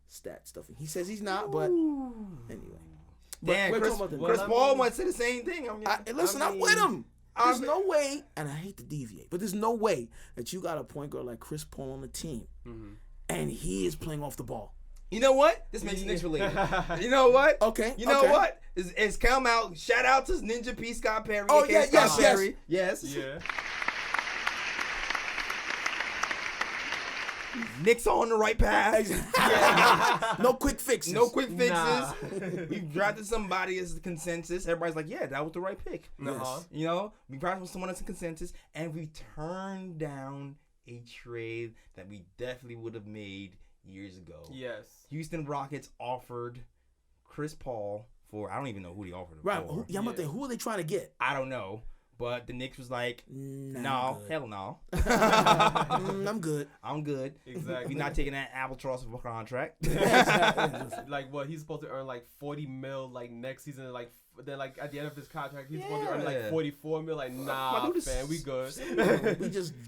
stat stuff. He says he's not, but anyway. Damn, Chris Paul might say the same thing. I'm with him. There's no way, and I hate to deviate, but there's no way that you got a point guard like Chris Paul on the team, and he is playing off the ball. You know what? This makes Knicks related. You know what? Okay. You know what? It's come out. Shout out to Ninja P. Scott Perry. Oh, aka yeah, Scott yes. Perry. Yes. Yeah. Knicks are on the right path. No quick fixes. No quick fixes. Nah. We've drafted somebody as the consensus. Everybody's like, yeah, that was the right pick. Uh-huh. You know, we drafted someone as a consensus, and we turned down a trade that we definitely would have made years ago. Yes. Houston Rockets offered Chris Paul for, I don't even know who they offered him Right. for. I'm about to, who are they trying to get? I don't know. But the Knicks was like, no, hell no. I'm good. I'm good. Exactly. We're not taking that albatross of a contract. Like what he's supposed to earn like 40 mil like next season, and like then like at the end of his contract he's supposed to earn like 44 mil. Like nah, man, we good.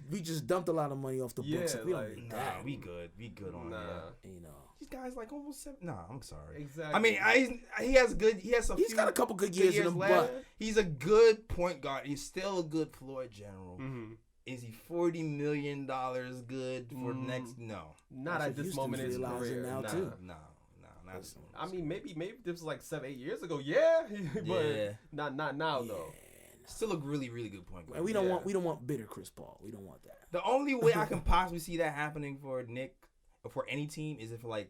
we just dumped a lot of money off the books. Yeah, We don't like, need Nah, that. we good on that. You know. These guys like almost 7. Nah, I'm sorry. Exactly. I mean, he has He's got a couple good years in him, but he's a good point guard. He's still a good floor general. Mm-hmm. Is he $40 million good for the next? No. Not That's at what this Houston's moment in his realizing career. now, Nah. too. No. I mean, maybe this was like 7-8 years ago. Yeah, but Yeah. not now though. Still a really, really good point guard. And we don't want bitter Chris Paul. We don't want that. The only way I can possibly see that happening for Nick or for any team is if like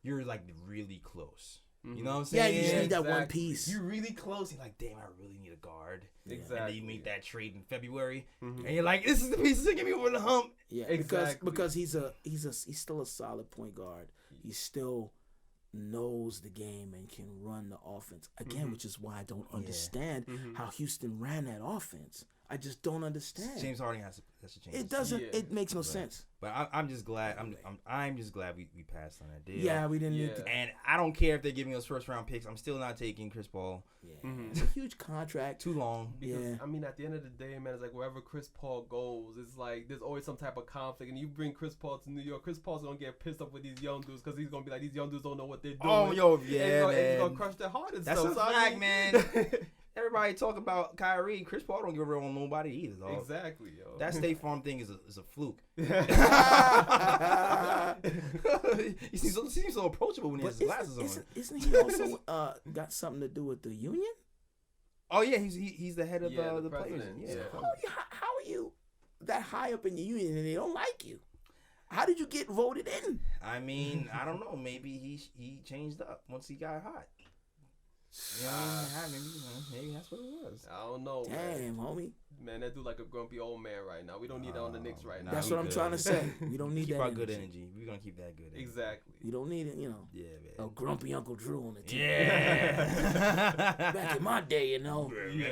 you're like really close. You know what I'm Yeah, saying? you just need that one exactly. piece. You're really close. You're like, damn, I really need a guard. Exactly. And then you make that trade in February, and you're like, this is the pieces that get me over the hump. Yeah, Exactly. because he's still a solid point guard. He still knows the game and can run the offense again, which is why I don't understand how Houston ran that offense. I just don't understand. James Harden has to change. It doesn't. Yeah. It makes no sense. But I'm just glad. I'm just glad we passed on that deal. Yeah, we didn't need to. And I don't care if they're giving us first round picks. I'm still not taking Chris Paul. Yeah, it's a huge contract. Too long. Because, Yeah. I mean, at the end of the day, man, it's like wherever Chris Paul goes, it's like there's always some type of conflict. And you bring Chris Paul to New York, Chris Paul's gonna get pissed off with these young dudes because he's gonna be like, these young dudes don't know what they're doing. Oh, yo, yeah, and man. he's gonna crush their heart and That's stuff. a So, I fact, mean- man. Everybody talk about Kyrie. Chris Paul don't give a real on nobody either, dog. Exactly, yo. That State Farm thing is a fluke. he seems so approachable when he has his glasses on. Isn't he also got something to do with the union? Oh yeah, he's the head of the players. president, Yeah. yeah. How are you that high up in your union and they don't like you? How did you get voted in? I mean, I don't know. Maybe he changed up once he got hot. You know, maybe that's what it was. I don't know, Damn, homie. man. That dude like a grumpy old man right now. We don't need that on the Knicks right now. Nah, That's we what I'm good. trying to say. We don't need Keep that our good energy. energy. We're gonna keep that good energy. Exactly. You don't need it, you know. Yeah, A man. grumpy Uncle Drew on the team. Yeah. Back in my day, you know. Yeah.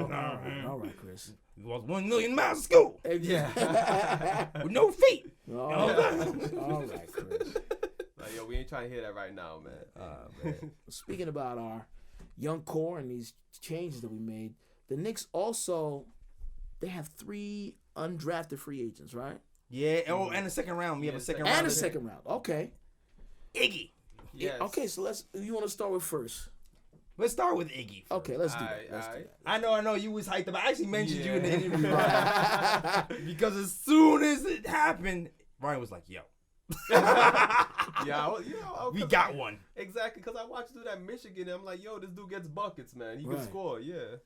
Okay. All right, Chris. We walked 1 million miles to school Yeah. with no feet. All right, Chris. Like, yo, we ain't trying to hear that right now, man. Speaking about our young core and these changes that we made, the Knicks also, they have 3 undrafted free agents, right? Yeah. Oh, and the second round. We have a second round. And a second round. Okay. Iggy. Yes. Okay, so you want to start with first? Let's start with Iggy. first. Okay, let's do Alright, that. Let's do alright. that. I know. You was hyped up. I actually mentioned you in the Yeah. interview, Ryan. Because as soon as it happened, Ryan was like, "Yo, Yeah, we got one." Exactly, because I watched him do that Michigan, and I'm like, yo, this dude gets buckets, man. He can Right. score, yeah.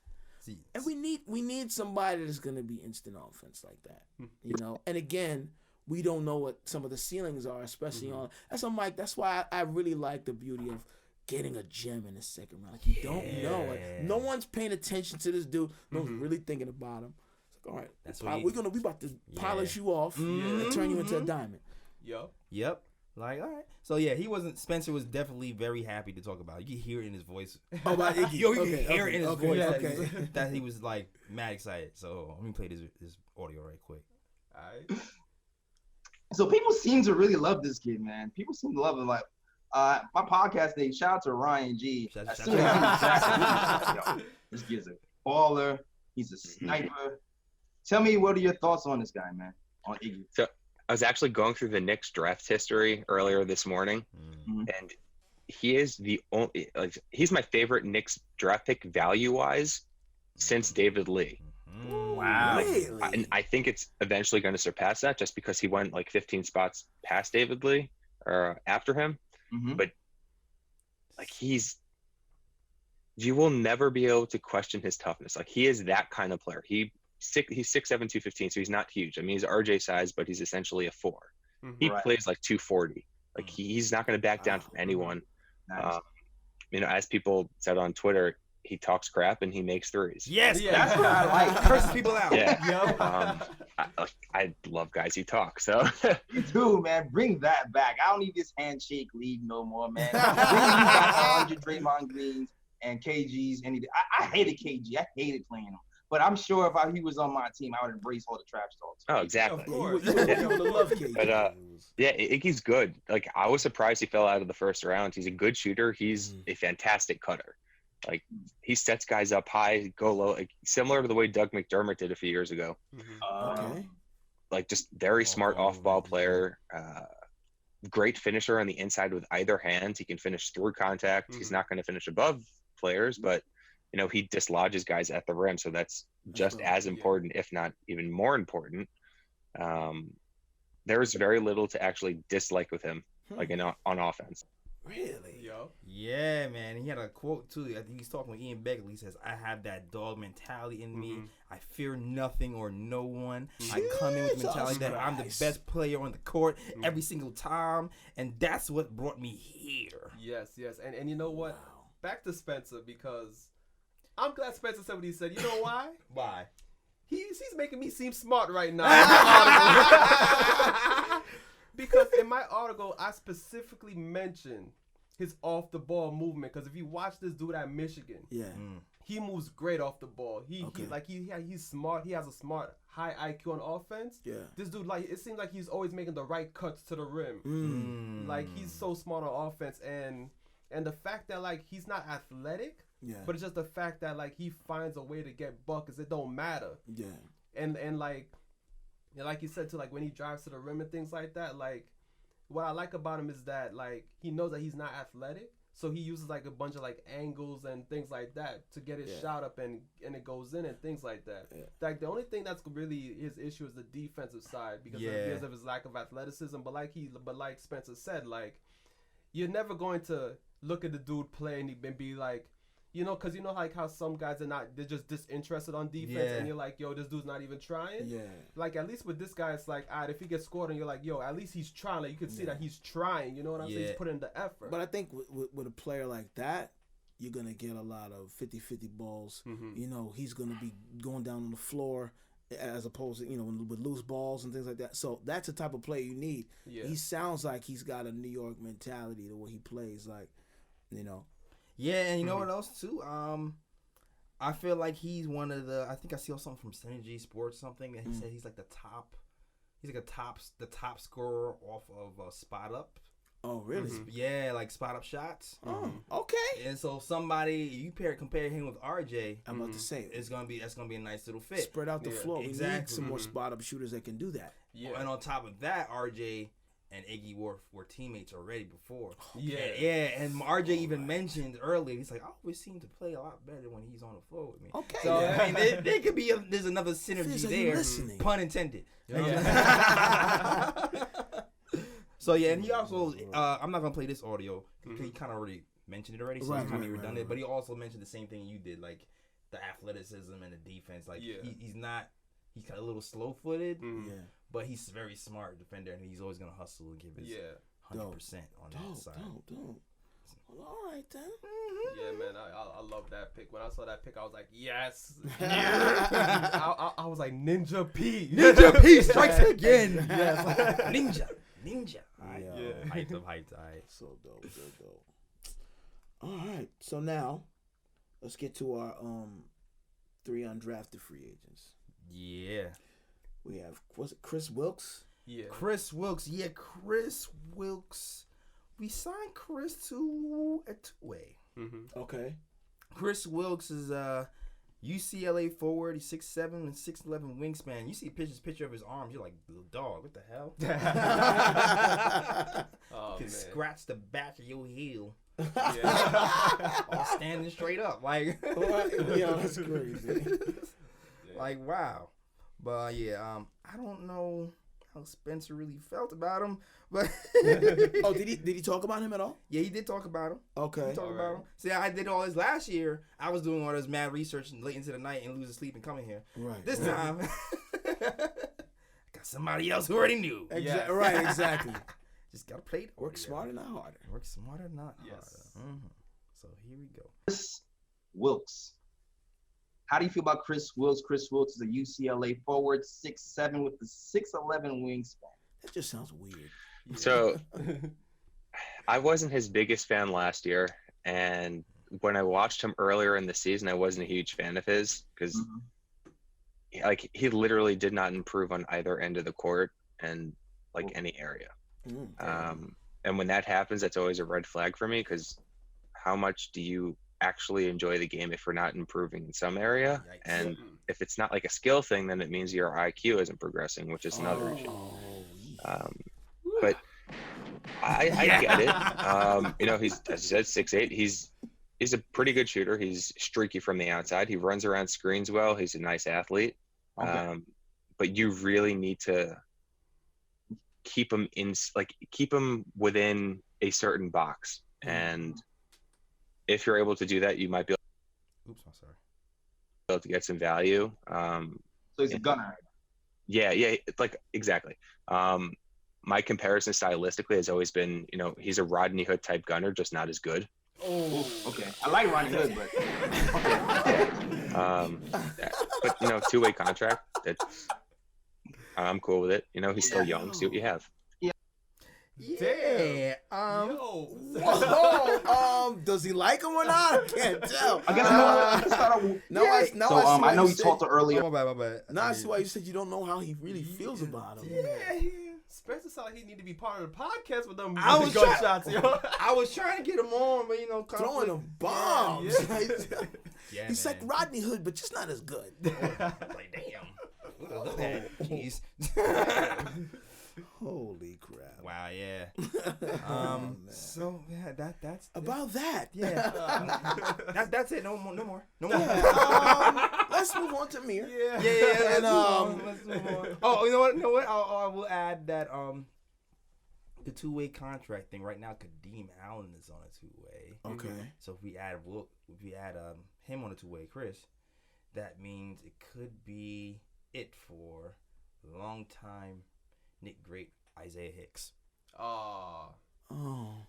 See, And we need somebody that's gonna be instant offense like that, you know. And again, we don't know what some of the ceilings are, especially on. That's why, Mike. That's why I really like the beauty of getting a gem in the second round. Like, you don't know. Like, no one's paying attention to this dude. No one's really thinking about him. It's like, all right, That's we what we about to polish you off and turn you into a diamond. Yup. Yep. Like, all right. So yeah, Spencer was definitely very happy to talk about it. You can hear it in his voice. Oh, about Iggy. Yo, you Okay, can hear it in his okay, voice okay. that he was like mad excited. So let me play this audio right quick. All right. So people seem to really love this kid, man. People seem to love him. Like my podcast name, shout out to Ryan G. Shout As out soon to as he was yo, this kid's a baller. He's a sniper. Tell me, what are your thoughts on this guy, man? On Iggy. So I was actually going through the Knicks draft history earlier this morning, and he is the only, like, he's my favorite Knicks draft pick value-wise, since David Lee. Wow. Really? And I think it's eventually going to surpass that just because he went like 15 spots past David Lee or after him. Mhm. But like you will never be able to question his toughness. Like he is that kind of player. He's 6'7", 215, so he's not huge. I mean, he's RJ size, but he's essentially a 4. He Right. plays like 240. Like he's not going to back down from anyone. Nice. As people said on Twitter, he talks crap and he makes threes. Yes, Yeah. that's what I like. Curses people out. Yeah. I love guys who talk. So Me too, man. Bring that back. I don't need this handshake league no more, man. Bring me back 100 Draymond Greens and KGs. I hated KG. I hated playing him. But I'm sure if he was on my team, I would embrace all the trash talks. Oh, exactly. Of course. You would love KG. But, yeah, Iggy's good. Like I was surprised he fell out of the first round. He's a good shooter. He's a fantastic cutter. Like he sets guys up high, go low, like, similar to the way Doug McDermott did a few years ago. Okay. Like just very smart off-ball player. Great finisher on the inside with either hand. He can finish through contact. He's not going to finish above players, but he dislodges guys at the rim. So that's just as important, if not even more important. There was very little to actually dislike with him, like on offense. Really? Yo. Yeah, man. He had a quote too. I think he's talking with Ian Begley. He says, "I have that dog mentality in me. I fear nothing or no one. I come in with the mentality that I'm the best player on the court every single time, and that's what brought me here." Yes. And you know what? Back to Spencer, because I'm glad Spencer said what he said. You know why? Why? He's making me seem smart right now. Because in my article, I specifically mentioned his off the ball movement. Because if you watch this dude at Michigan, he moves great off the ball. He's smart. He has a smart, high IQ on offense. Yeah. This dude, like, it seems like he's always making the right cuts to the rim. Like he's so smart on offense, and the fact that like he's not athletic, but it's just the fact that like he finds a way to get buckets. It don't matter. Yeah. And like you said too, like when he drives to the rim and things like that, like what I like about him is that like he knows that he's not athletic, so he uses like a bunch of like angles and things like that to get his shot up and it goes in and things like that. Like the only thing that's really his issue is the defensive side because of his lack of athleticism. But like Spencer said, like you're never going to look at the dude play and be like, because like how some guys they're just disinterested on defense and you're like, yo, this dude's not even trying. Yeah. Like at least with this guy, it's like, all right, if he gets scored and you're like, yo, at least he's trying. Like you can see that he's trying. You know what I'm saying? He's putting in the effort. But I think with a player like that, you're gonna get a lot of 50-50 balls. He's gonna be going down on the floor as opposed to with loose balls and things like that. So that's the type of player you need. Yeah. He sounds like he's got a New York mentality the way he plays. Like, Yeah, and you know what else too? I feel like he's one of the. I think I saw something from Synergy Sports something that he said he's like the top. He's like the top scorer off of spot up. Oh, really? Yeah, like spot up shots. Oh, okay. And so you compare him with RJ. I'm about to say that's gonna be a nice little fit. Spread out the floor. Exactly. We need some more spot up shooters that can do that. Yeah. And on top of that, RJ and Iggy were teammates already before. Yeah. And RJ even mentioned earlier, he's like, I always seem to play a lot better when he's on the floor with me. Okay. So, I mean, there could be there's another synergy there. Pun intended. So, yeah, and he also, I'm not going to play this audio. He kind of already mentioned it already, so it's kind of redundant. But he also mentioned the same thing you did, like the athleticism and the defense. Like, he's kind of a little slow-footed. But he's a very smart defender, and he's always going to hustle and give his 100% on that side. All right, then. Yeah, man, I love that pick. When I saw that pick, I was like, yes. I was like, Ninja P. Ninja P strikes again. Yes. Ninja. Hyped up. So dope. All right. So now, let's get to our 3 undrafted free agents. Yeah. We have, was it Chris Wilkes? Yeah. Chris Wilkes. Yeah, Chris Wilkes. We signed Chris to a two-way. Okay. Chris Wilkes is UCLA forward. He's 6'7" and 6'11" wingspan. You see a picture of his arms, you're like, dog, what the hell? Oh, you can scratch the back of your heel. All standing straight up, like. Yo, that's crazy. Like, wow. But yeah, I don't know how Spencer really felt about him, but Oh, did he talk about him at all? yeah, he did talk about him. Okay. He talked about him. See, I did all this last year. I was doing all this mad research late into the night and losing sleep and coming here. Right. This time, I got somebody else who already knew. Exactly. Right. Exactly. Just gotta play it. Work smarter, not harder. Work smarter, not Yes. harder. Mm-hmm. So here we go. Chris Wilkes. How do you feel about Chris Wilkes? Chris Wilkes is a UCLA forward, 6'7" with the 6'11" wingspan. That just sounds weird. So I wasn't his biggest fan last year, and when I watched him earlier in the season, I wasn't a huge fan of his because like he literally did not improve on either end of the court and like any area. And when that happens, that's always a red flag for me because how much do you actually enjoy the game if we're not improving in some area? Yikes. And if it's not like a skill thing, then it means your IQ isn't progressing, which is another issue. But I get it. You know, he's, as I said, 6'8". He's a pretty good shooter. He's streaky from the outside. He runs around screens well. He's a nice athlete. But you really need to keep him within a certain box. And if you're able to do that, you might be able to get some value. So he's a gunner. Yeah, like exactly. My comparison stylistically has always been, you know, he's a Rodney Hood type gunner, just not as good. Oh, okay. I like Rodney Hood, but but you know, 2-way contract. I'm cool with it. You know, he's still young. See what you have. Yeah. Whoa. Does he like him or not? I can't tell. I guess I know you talked to earlier. Oh, my bad. Now I see why you said you don't know how he really feels about him. Yeah. Spencer sounded like he need to be part of the podcast with them I was gunshots, yo. I was trying to get him on, but you know, Throwing them bombs. Yeah, He's like Rodney Hood, but just not as good. Like, damn. Look at that. Jeez. Holy crap. Wow, yeah. So yeah, that's About that. yeah. That's it. No more. Let's move on to Mir. Yeah. Yeah. And, Let's move on. Oh, you know what? I will add that the 2-way contract thing right now. Kadeem Allen is on a 2-way. Okay. So if we add him on a 2-way, Chris, that means it could be it for long-time Knick great Isaiah Hicks. Oh,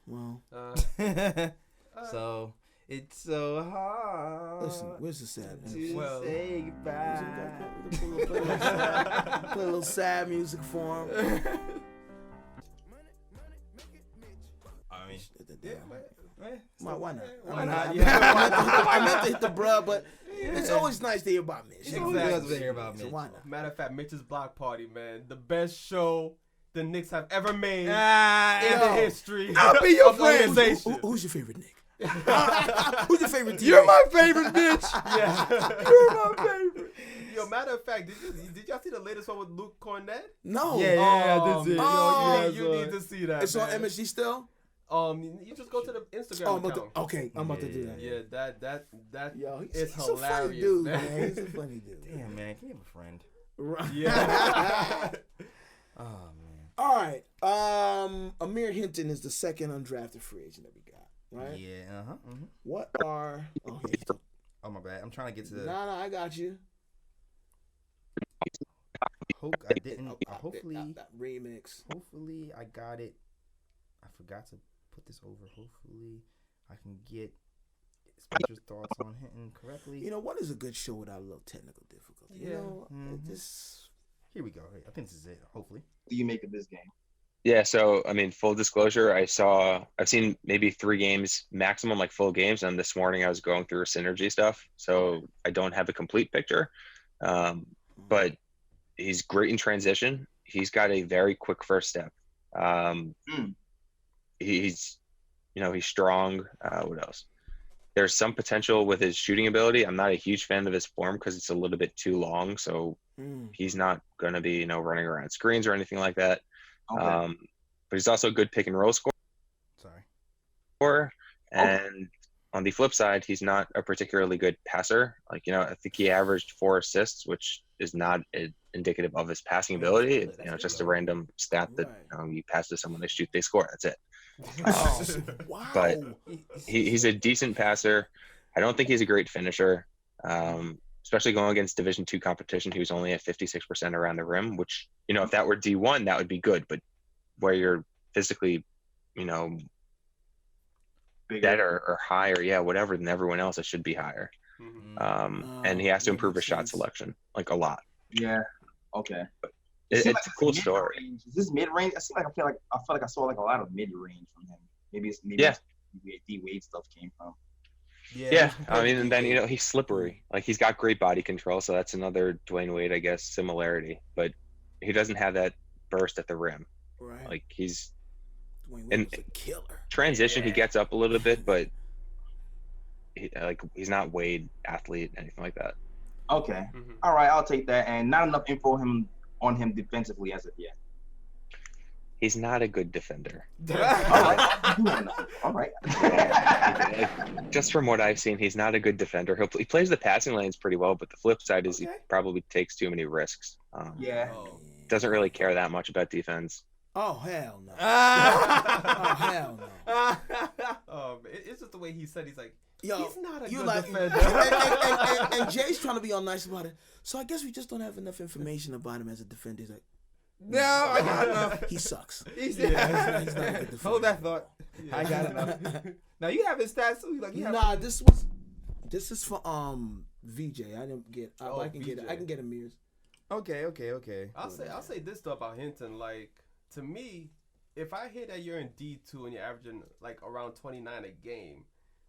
well. So it's so hard. Listen, where's the sad to music? say goodbye. Play a little sad music for him. I mean, Why not? Why not? I meant to hit the bruh, but it's always nice to hear about Mitch. It's always nice to hear about So Mitch. why not? Matter of fact, Mitch's block party, man, the best show the Knicks have ever made in Yo, the history. I'll be your of the friend. organization. Who's your favorite Knick? Who's your favorite team? You're my favorite bitch. Yeah. You're my favorite. Yo, matter of fact, did y'all see the latest one with Luke Cornett? No. Yeah, that's it. Oh, You need to see that. It's on man. MSG still? You just go to the Instagram account. I'm about to do that. Yeah, that Yo, is he's hilarious, a funny dude, man. He's a funny dude. Damn, man, can you have a friend? Right. Yeah. Oh man. All right. Amir Hinton is the second undrafted free agent that we got, right? Yeah. Mm-hmm. What are? Oh, yeah, Oh my bad. I'm trying to get to the. Nah, I got you. Hope I didn't. Hopefully, that remix. hopefully I got it. I forgot to put this over. Hopefully, I can get Spencer's thoughts on Hinton correctly. You know, what is a good show without a little technical difficulty? You Yeah. know, Mhm. this. Here we go. I think this is it. Hopefully. What do you make of this game? Yeah, so I mean, full disclosure, I've seen maybe 3 games maximum, like full games, and this morning I was going through synergy stuff, so I don't have a complete picture. But he's great in transition. He's got a very quick first step. He's strong. What else? There's some potential with his shooting ability. I'm not a huge fan of his form because it's a little bit too long, so he's not going to be, running around screens or anything like that. Okay. But he's also a good pick and roll scorer. And on the flip side, he's not a particularly good passer. Like, I think he averaged 4 assists, which is not indicative of his passing ability. It's, just a random stat that you pass to someone, they shoot, they score. That's it. Wow. But he's a decent passer. I don't think he's a great finisher, especially going against Division II competition. He was only at 56% around the rim, which, if that were D1, that would be good. But where you're physically, better or higher, whatever than everyone else, it should be higher. And he has to improve his shot selection, like a lot. Yeah. Okay. It's like a cool story. Is this mid range? I feel like I saw like a lot of mid range from him. Maybe D Wade stuff came from. Yeah. I mean, and then he's slippery. Like, he's got great body control, so that's another Dwayne Wade, I guess, similarity. But he doesn't have that burst at the rim. Right. Like, he's Dwayne Wade was a killer. Transition, he gets up a little bit, but he's not Wade athlete, anything like that. Okay. All right, I'll take that. And not enough info on him defensively as of yet. He's not a good defender. All right. Just from what I've seen, he's not a good defender. He plays the passing lanes pretty well, but the flip side is he probably takes too many risks. Doesn't really care that much about defense. Oh, hell no. Oh, hell no. It's just the way he said, he's like, yo, he's not a you good like, defender. and Jay's trying to be all nice about it. So I guess we just don't have enough information about him as a defender. He's like, no, I got enough. He sucks. He's not a good defender. Hold that thought. I got enough. Now you have his stats too. Like, this is for VJ. I didn't get. I can get it. I can get Amir's. Okay. I'll say this though about Hinton. Like, to me, if I hear that you're in D2 and you're averaging like around 29 a game,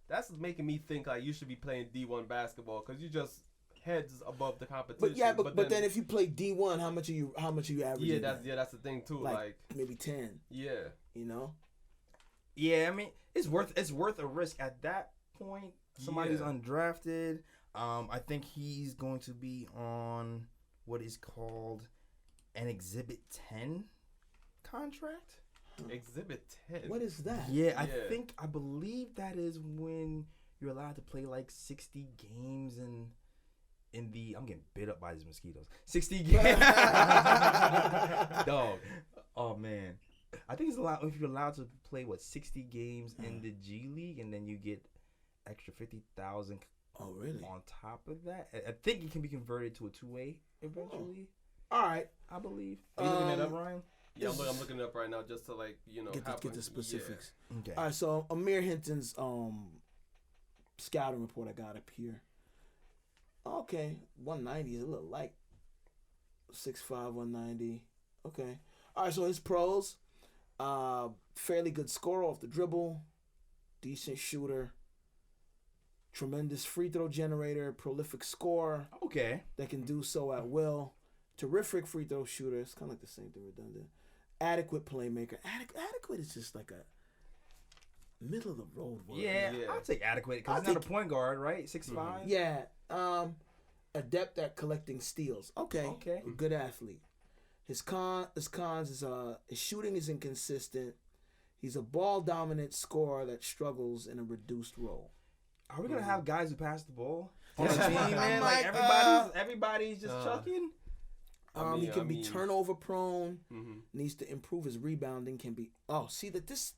that's making me think like you should be playing D1 basketball because you just heads above the competition. But then if you play D1, how much are you averaging? That's the thing too. Like maybe 10. Yeah. Yeah, I mean it's worth a risk at that point. Somebody's undrafted. I think he's going to be on what is called an Exhibit 10 contract. Exhibit 10. What is that? Yeah, I believe that is when you're allowed to play like 60 games in the I'm getting bit up by these mosquitoes. 60 games. Dog. Oh man. I think it's allowed if you're allowed to play 60 games in the G League and then you get extra 50,000 really? On top of that. I think it can be converted to a 2-way eventually. All right. I believe. Are you looking that up, Ryan? Yeah, I'm looking it up right now just to get the specifics. Yeah. Okay. All right, so Amir Hinton's scouting report I got up here. Okay, 190 is a little light. 6'5", 190. Okay. All right, so his pros, fairly good scorer off the dribble, decent shooter, tremendous free throw generator, prolific scorer. Okay. That can do so at will. Terrific free throw shooter. It's kind of like the same thing redundant. Adequate playmaker. Adequate is just like a middle of the road word. Yeah. I'll take adequate because he's not a point guard, right? 6'5". Yeah. Adept at collecting steals. Okay. A good athlete. His cons is his shooting is inconsistent. He's a ball dominant scorer that struggles in a reduced role. Are we gonna have guys who pass the ball on the team, man? Like everybody's just chucking. He can be turnover prone. Needs to improve his rebounding. Can be this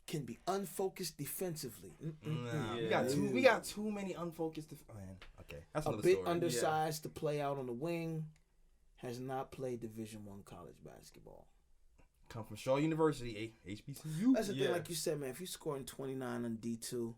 can be unfocused defensively. We got too many unfocused. Okay, that's a bit undersized to play out on the wing. Has not played Division I college basketball. Come from Shaw University, HBCU. That's the thing, like you said, man. If you're scoring 29 on D2,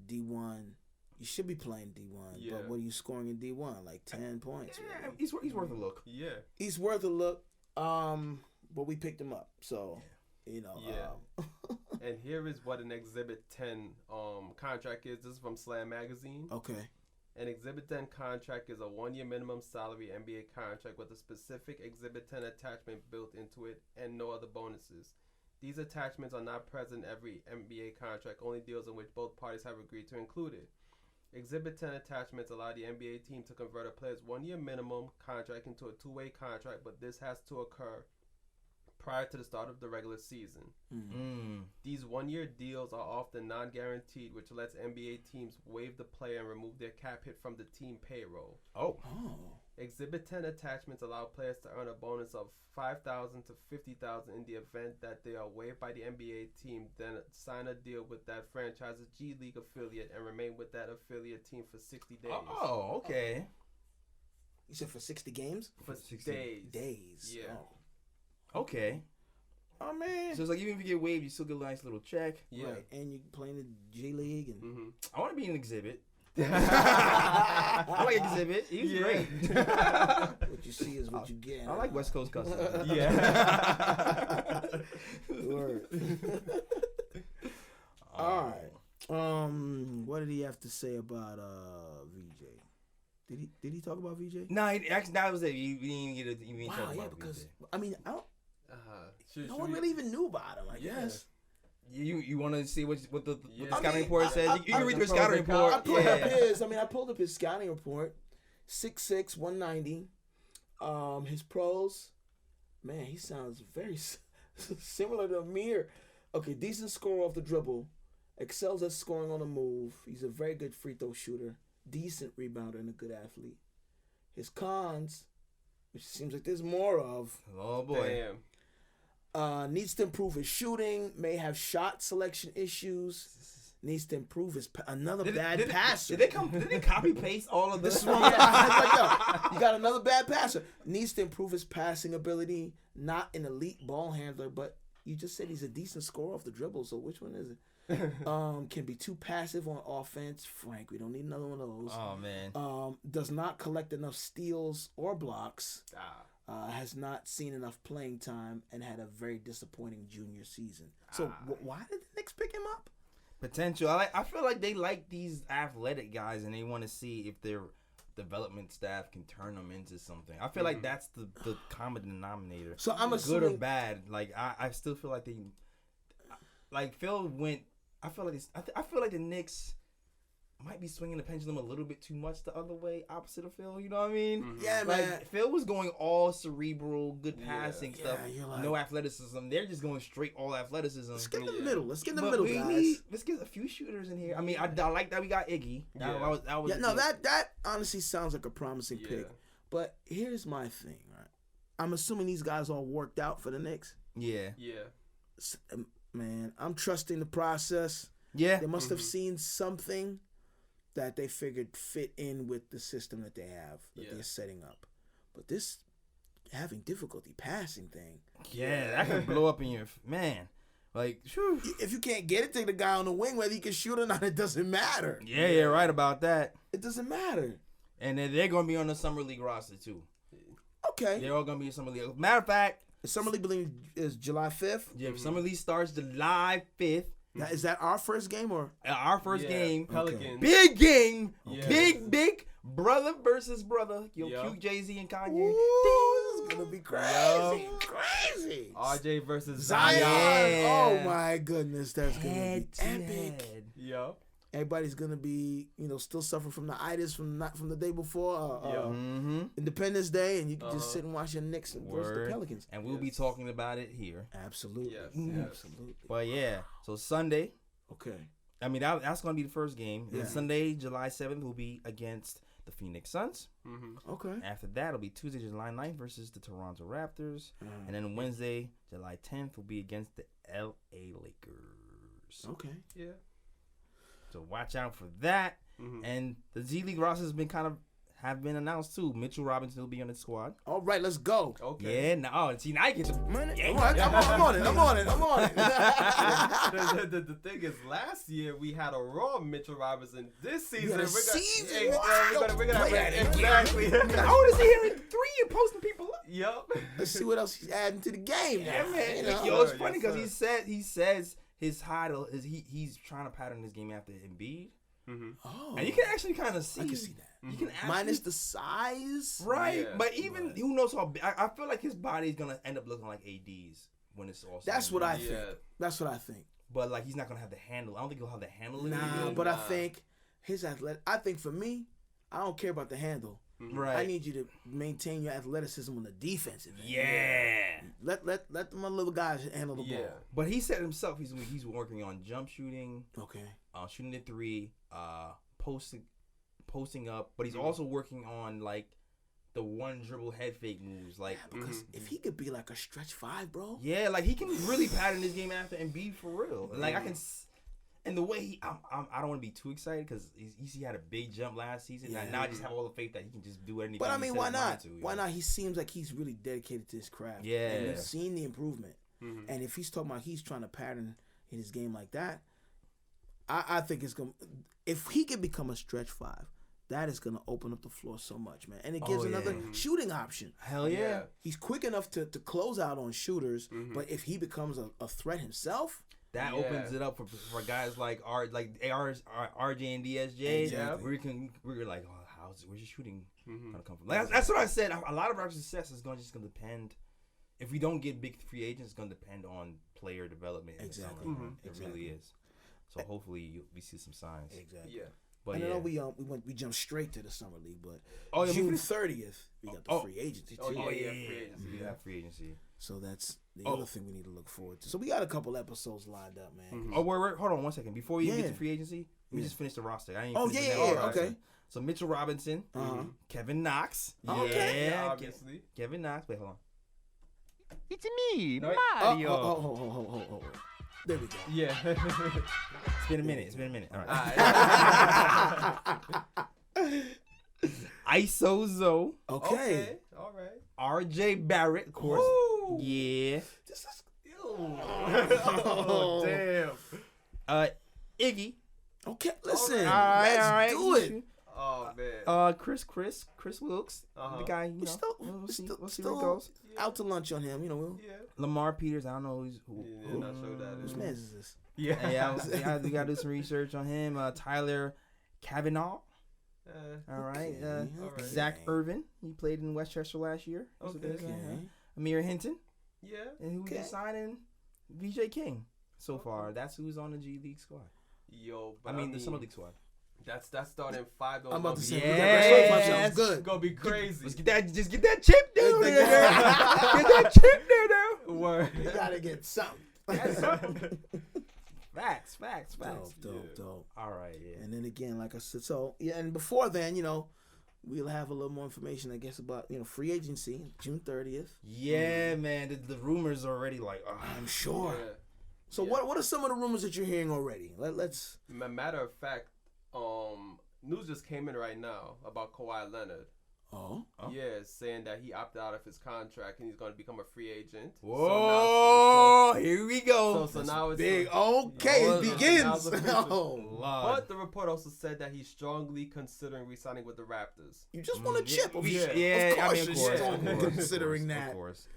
D1, you should be playing D1. Yeah. But what are you scoring in D1? Like 10 points. Yeah, he's worth a look. Yeah, he's worth a look. But we picked him up, so And here is what an Exhibit 10 contract is. This is from Slam Magazine. Okay. An Exhibit 10 contract is a 1-year minimum salary NBA contract with a specific Exhibit 10 attachment built into it and no other bonuses. These attachments are not present in every NBA contract, only deals in which both parties have agreed to include it. Exhibit 10 attachments allow the NBA team to convert a player's 1-year minimum contract into a 2-way contract, but this has to occur prior to the start of the regular season. Mm. These one-year deals are often non-guaranteed, which lets NBA teams waive the player and remove their cap hit from the team payroll. Oh. Exhibit 10 attachments allow players to earn a bonus of $5,000 to $50,000 in the event that they are waived by the NBA team, then sign a deal with that franchise's G League affiliate and remain with that affiliate team for 60 days. Oh, okay. You said for 60 games? For 60 days. Days. Yeah. Oh. Okay. Oh, man. So it's like even if you get waived, you still get a nice little check. Yeah. Right. And you playing the G League. And Mm-hmm. I want to be an exhibit. I like Exhibit. He's Yeah. great. what you see is what you get. I like West Coast custom. Yeah. Word. All right. What did he have to say about VJ? Did he talk about VJ? No, actually that was it. You didn't get it. You didn't talk Wow, about yeah, it. because I mean, I don't, Should no one we- really even knew about him. I Yeah. guess. You want to see what the Yeah. scouting I mean, report says? You can read the the pros scouting and report. I pulled up Yeah. his. I pulled up his scouting report. 6'6", 190. His pros, man, he sounds very similar to Amir. Okay, decent scorer off the dribble, excels at scoring on the move. He's a very good free throw shooter, decent rebounder, and a good athlete. His cons, which seems like there's more of, Oh boy. Damn. needs to improve his shooting, may have shot selection issues, needs to improve his another bad passer. Did they copy paste all of This this? is what I'm like, yo, you got another bad passer. Needs to improve his passing ability. Not an elite ball handler, but you just said he's a decent scorer off the dribble. So which one is it? Can be too passive on offense. Frank, we don't need another one of those. Oh man. Does not collect enough steals or blocks. Has not seen enough playing time and had a very disappointing junior season. So why did the Knicks pick him up? Potential. I feel like they like these athletic guys and they want to see if their development staff can turn them into something. I feel like that's the common denominator. So I'm good assuming, or bad. Like I still feel like they, like Phil went. I feel like the Knicks might be swinging the pendulum a little bit too much the other way, opposite of Phil. You know what I mean? yeah, Like man. Phil was going all cerebral, good passing Yeah, stuff, you're like- no athleticism. They're just going straight all athleticism. Let's get in the middle. Let's get in the But middle, we guys. need, let's get a few shooters in here. I mean, I like that we got Iggy. That was Yeah, no, that honestly sounds like a promising Yeah. pick. But here's my thing, right? I'm assuming these guys all worked out for the Knicks. Yeah. Man, I'm trusting the process. Yeah. They must have seen something that they figured fit in with the system that they have, that they're setting up. But this having difficulty passing thing. Yeah, that can blow up in your man. Like, whew. If you can't get it to the guy on the wing, whether he can shoot or not, it doesn't matter. Yeah, you're right about that. It doesn't matter. And then they're gonna be on the summer league roster too. Okay. They're all gonna be in summer league. Matter of fact, Summer League believe is July 5th. yeah, summer league starts July 5th. Now, is that our first game or? Our first game. Pelicans. Big game. Yeah. Big brother versus brother. Yo, Yeah. Q, Jay-Z, and Kanye. Ooh, this is gonna be crazy. Crazy. RJ versus Zion. Yeah. Oh my goodness, that's gonna Head be to epic. head. Yeah. Everybody's gonna be, still suffering from the itis from the day before Mm-hmm. Independence Day, and you can just sit and watch your Knicks versus the Word. Pelicans. And we'll be talking about it here. Absolutely. Yes, Mm, yes. Absolutely. But yeah, so Sunday. Okay. I mean, that's going to be the first game. Yeah. And Sunday, July 7th, will be against the Phoenix Suns. Mm-hmm. Okay. After that, it'll be Tuesday, July 9th versus the Toronto Raptors. Mm. And then Wednesday, July 10th, will be against the LA Lakers. Okay. Yeah. So watch out for that. Mm-hmm. And the Z League rosters have been announced too. Mitchell Robinson will be on the squad. All right, let's go. Okay. Yeah, now see now I get to I'm on it. The thing is, last year we had a raw Mitchell Robinson. This season, had a we're season? gonna Play that exactly. I want to see him in 3 and posting people up. Yup. Let's see what else he's adding to the game. Yeah, now, man. you know? Yo, it's Yes, funny because sir. he says his title is he's trying to pattern his game after Embiid, Mm-hmm. Oh, and you can actually kind of see. I can see that. You can actually, Minus the size. right, Yeah, but even right. who knows how? I feel like his body is gonna end up looking like AD's when it's all. said That's and what I done. think. Yeah. That's what I think. But like he's not gonna have the handle. I don't think he'll have the handle. Nah, anymore. but I Nah. think his athletic. I think for me, I don't care about the handle. Right. I need you to maintain your athleticism on the defensive end. Yeah. Let my little guys handle the ball. But he said himself he's working on jump shooting. Okay. Shooting the three, posting up, but he's also working on like the one dribble head fake moves, like because if he could be like a stretch five, bro. Yeah, like he can really pattern this game after and be for real. Like I can, and the way he, I don't want to be too excited because he had a big jump last season. And now I just have all the faith that he can just do anything. But I mean, why not? Why know? not? He seems like he's really dedicated to his craft. Yeah, and we've seen the improvement. And if he's talking about he's trying to pattern in his game like that, I think it's gonna. If he can become a stretch five, that is gonna open up the floor so much, man. And it gives another shooting option. Hell yeah. He's quick enough to close out on shooters, but if he becomes a threat himself, that opens it up for guys like RJ and DSJ. Exactly. We're like, oh, where's your shooting gonna come from? Like, that's what I said. A lot of our success is just gonna depend. If we don't get big free agents, it's gonna depend on player development. Exactly. It really is. So hopefully we see some signs. Exactly. Yeah. But I know we jumped straight to the summer league, but yeah, June 30th we got the free agency too. Free agency. We got free agency. So that's the other thing we need to look forward to. So we got a couple episodes lined up, man. Oh, wait, hold on 1 second. Before you get to free agency, we just finished the roster. I ain't okay. So Mitchell Robinson, Kevin Knox, obviously. Kevin Knox. Wait, hold on. It's me, Mario. Oh. There we go. Yeah. It's been a minute. All right. ISO Zoe. Okay. All right. RJ Barrett, of course. Ooh. Yeah. Oh, damn. Iggy. Okay, listen. Let's do it. Oh man. Chris Wilkes. The guy, we'll see where it goes. Out to lunch on him, Lamar Peters, I don't know who. Not sure who that is. Whose man is this? Yeah. We gotta do some research on him. Tyler Kavanaugh. All right. Zach Irvin. He played in Westchester last year. Okay. Amir Hinton. Yeah. And who just signing VJ King so far. That's who's on the G League squad. Yo, but I mean the Summer League squad. That's starting 5. I'm about to say, it's good. Gonna be crazy. Let's get that chip down there. Get that chip there. Word. You gotta get something. Facts. Dope. All right, yeah. And then again, like I said, and before then, we'll have a little more information, I guess, about free agency, June 30th. Yeah, man. The rumors are already like, I'm sure. Yeah. So what are some of the rumors that you're hearing already? Let's. Matter of fact, news just came in right now about Kawhi Leonard. Oh? Yeah, saying that he opted out of his contract and he's going to become a free agent. Whoa, here we go. So now it's big. It begins. But the report also said that he's strongly considering re-signing with the Raptors. You just want a chip. Of course, considering that. Of course.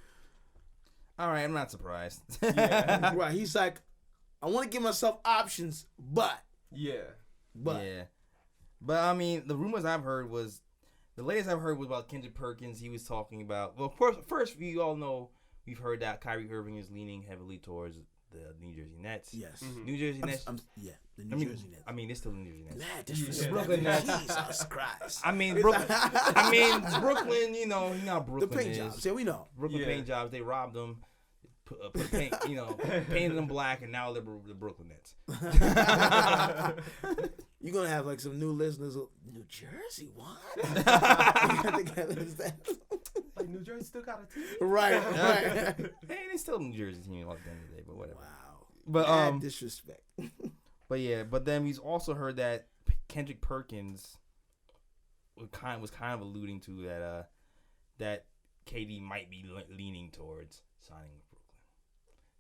All right, I'm not surprised. Yeah. Right, he's like, I want to give myself options, but. Yeah. But I mean, the rumors I've heard was, the latest I've heard was about Kendrick Perkins. He was talking about, well, first we all know, we've heard that Kyrie Irving is leaning heavily towards the New Jersey Nets. Yes. New Jersey Nets. The New Jersey Nets. I mean, it's still the New Jersey Nets. Mad disrespect. The Brooklyn Nets. Jesus Christ. I mean, Brooklyn, Brooklyn the paint jobs. Yeah, we know. Brooklyn paint jobs. They robbed them. Put paint, painted them black, and now they're the Brooklyn Nets. You're gonna have like some new listeners. New Jersey, what? Like New Jersey still got a team, right? Hey, they still New Jersey team at the end of the day, but whatever. Wow, but disrespect. but then we've also heard that Kendrick Perkins was kind of alluding to that KD might be leaning towards signing with Brooklyn.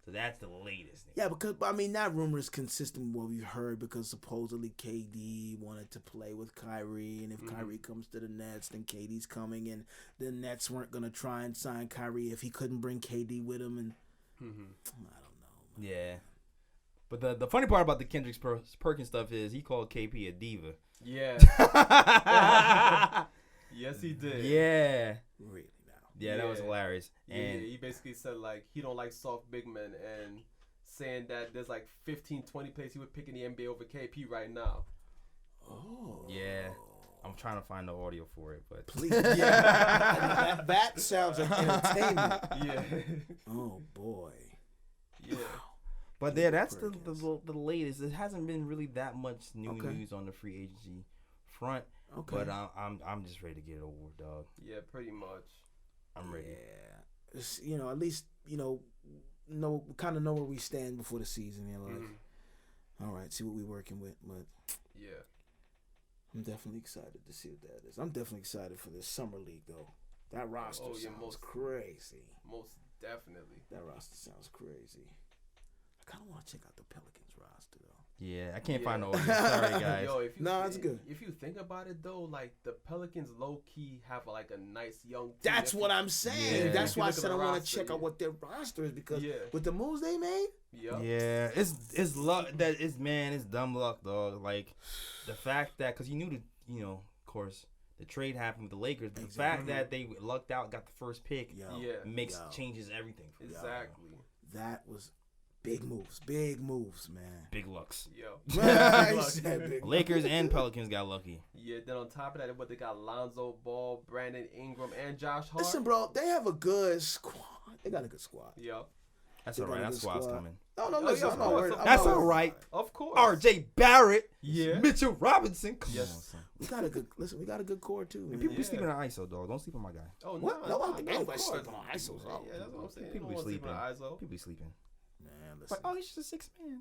So that's the latest thing. Yeah, because I mean that rumor is consistent with what we've heard, because supposedly KD wanted to play with Kyrie, and if Kyrie comes to the Nets, then KD's coming, and the Nets weren't gonna try and sign Kyrie if he couldn't bring KD with him, and I don't know. Man. Yeah, but the funny part about the Kendrick Perkins stuff is he called KP a diva. Yeah. Yes, he did. Yeah. Really. Yeah, that was hilarious. And he basically said, like, he don't like soft big men, and saying that there's, like, 15, 20 players he would pick in the NBA over KP right now. Oh. Yeah. I'm trying to find the audio for it, but Please, yeah. that sounds like entertainment. Yeah. Oh boy. Yeah. But yeah, that's the latest. It hasn't been really that much new news on the free agency front. Okay. But I'm just ready to get it over with, dog. Yeah, pretty much. I'm ready. Yeah. It's, at least kind of know where we stand before the season. All right, see what we're working with. But yeah, I'm definitely excited to see what that is. I'm definitely excited for this summer league though. That roster sounds crazy. Most definitely. That roster sounds crazy. I kind of want to check out the Pelicans roster though. Yeah, I can't find the audio. Sorry, guys. Yo, it's good. If you think about it though, like the Pelicans low key have like a nice young team. That's what I'm saying. Yeah. That's why I said I want to check out what their roster is because with the moves they made. Yeah, it's luck that it's dumb luck, dog. Like the fact that because you knew of course the trade happened with the Lakers, but the fact that they lucked out, got the first pick, changes everything. Exactly. That was. Big moves, man. Big lucks. Yo. Lakers and Pelicans got lucky. Yeah, then on top of that, they got Lonzo Ball, Brandon Ingram, and Josh Hart. Listen, bro, they have a good squad. They got a good squad. Yep. That's all right. That squad's coming. No, listen, I'm not worried. That's all right. Of course. RJ Barrett. Yeah. Mitchell Robinson. Come on, son. We got a good core too. Man. People be sleeping on ISO, dog. Don't sleep on my guy. Oh, what? No, I think anybody sleeping on ISO. Yeah, that's what I'm saying. People be sleeping. People be sleeping. Man, listen. But he's just a 6 man.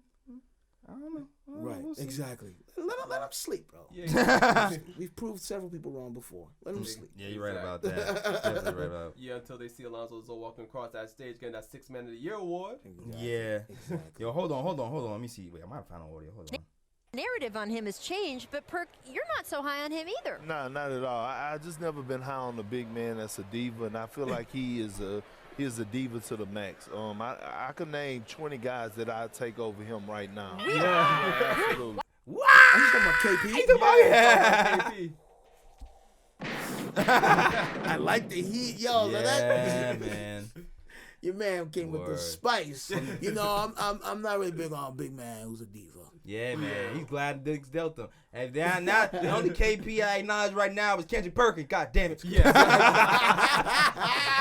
I don't know. Right, we'll exactly. Let him sleep, bro. Yeah. We've proved several people wrong before. Let him sleep. Yeah, you're right about that. Definitely right about. Yeah, until they see Alonzo Zoe walking across that stage getting that 6 Man of the Year award. Exactly. Yeah. Exactly. Yo, hold on. Let me see. Wait, I might have found an audio. Hold on. Narrative on him has changed, but Perk, you're not so high on him either. No, not at all. I just never been high on the big man that's a diva, and I feel like he is a diva to the max. I could name 20 guys that I'd take over him right now. Yeah, absolutely. What? Are you talking about KP? He's talking about KP. I like the heat, yo. Yeah, man. Your man came with the spice. I'm not really big on a big man who's a diva. Yeah, man. He's glad Diggs dealt him. And they're not the only KP I acknowledge right now is Kendrick Perkins. God damn it. Yeah.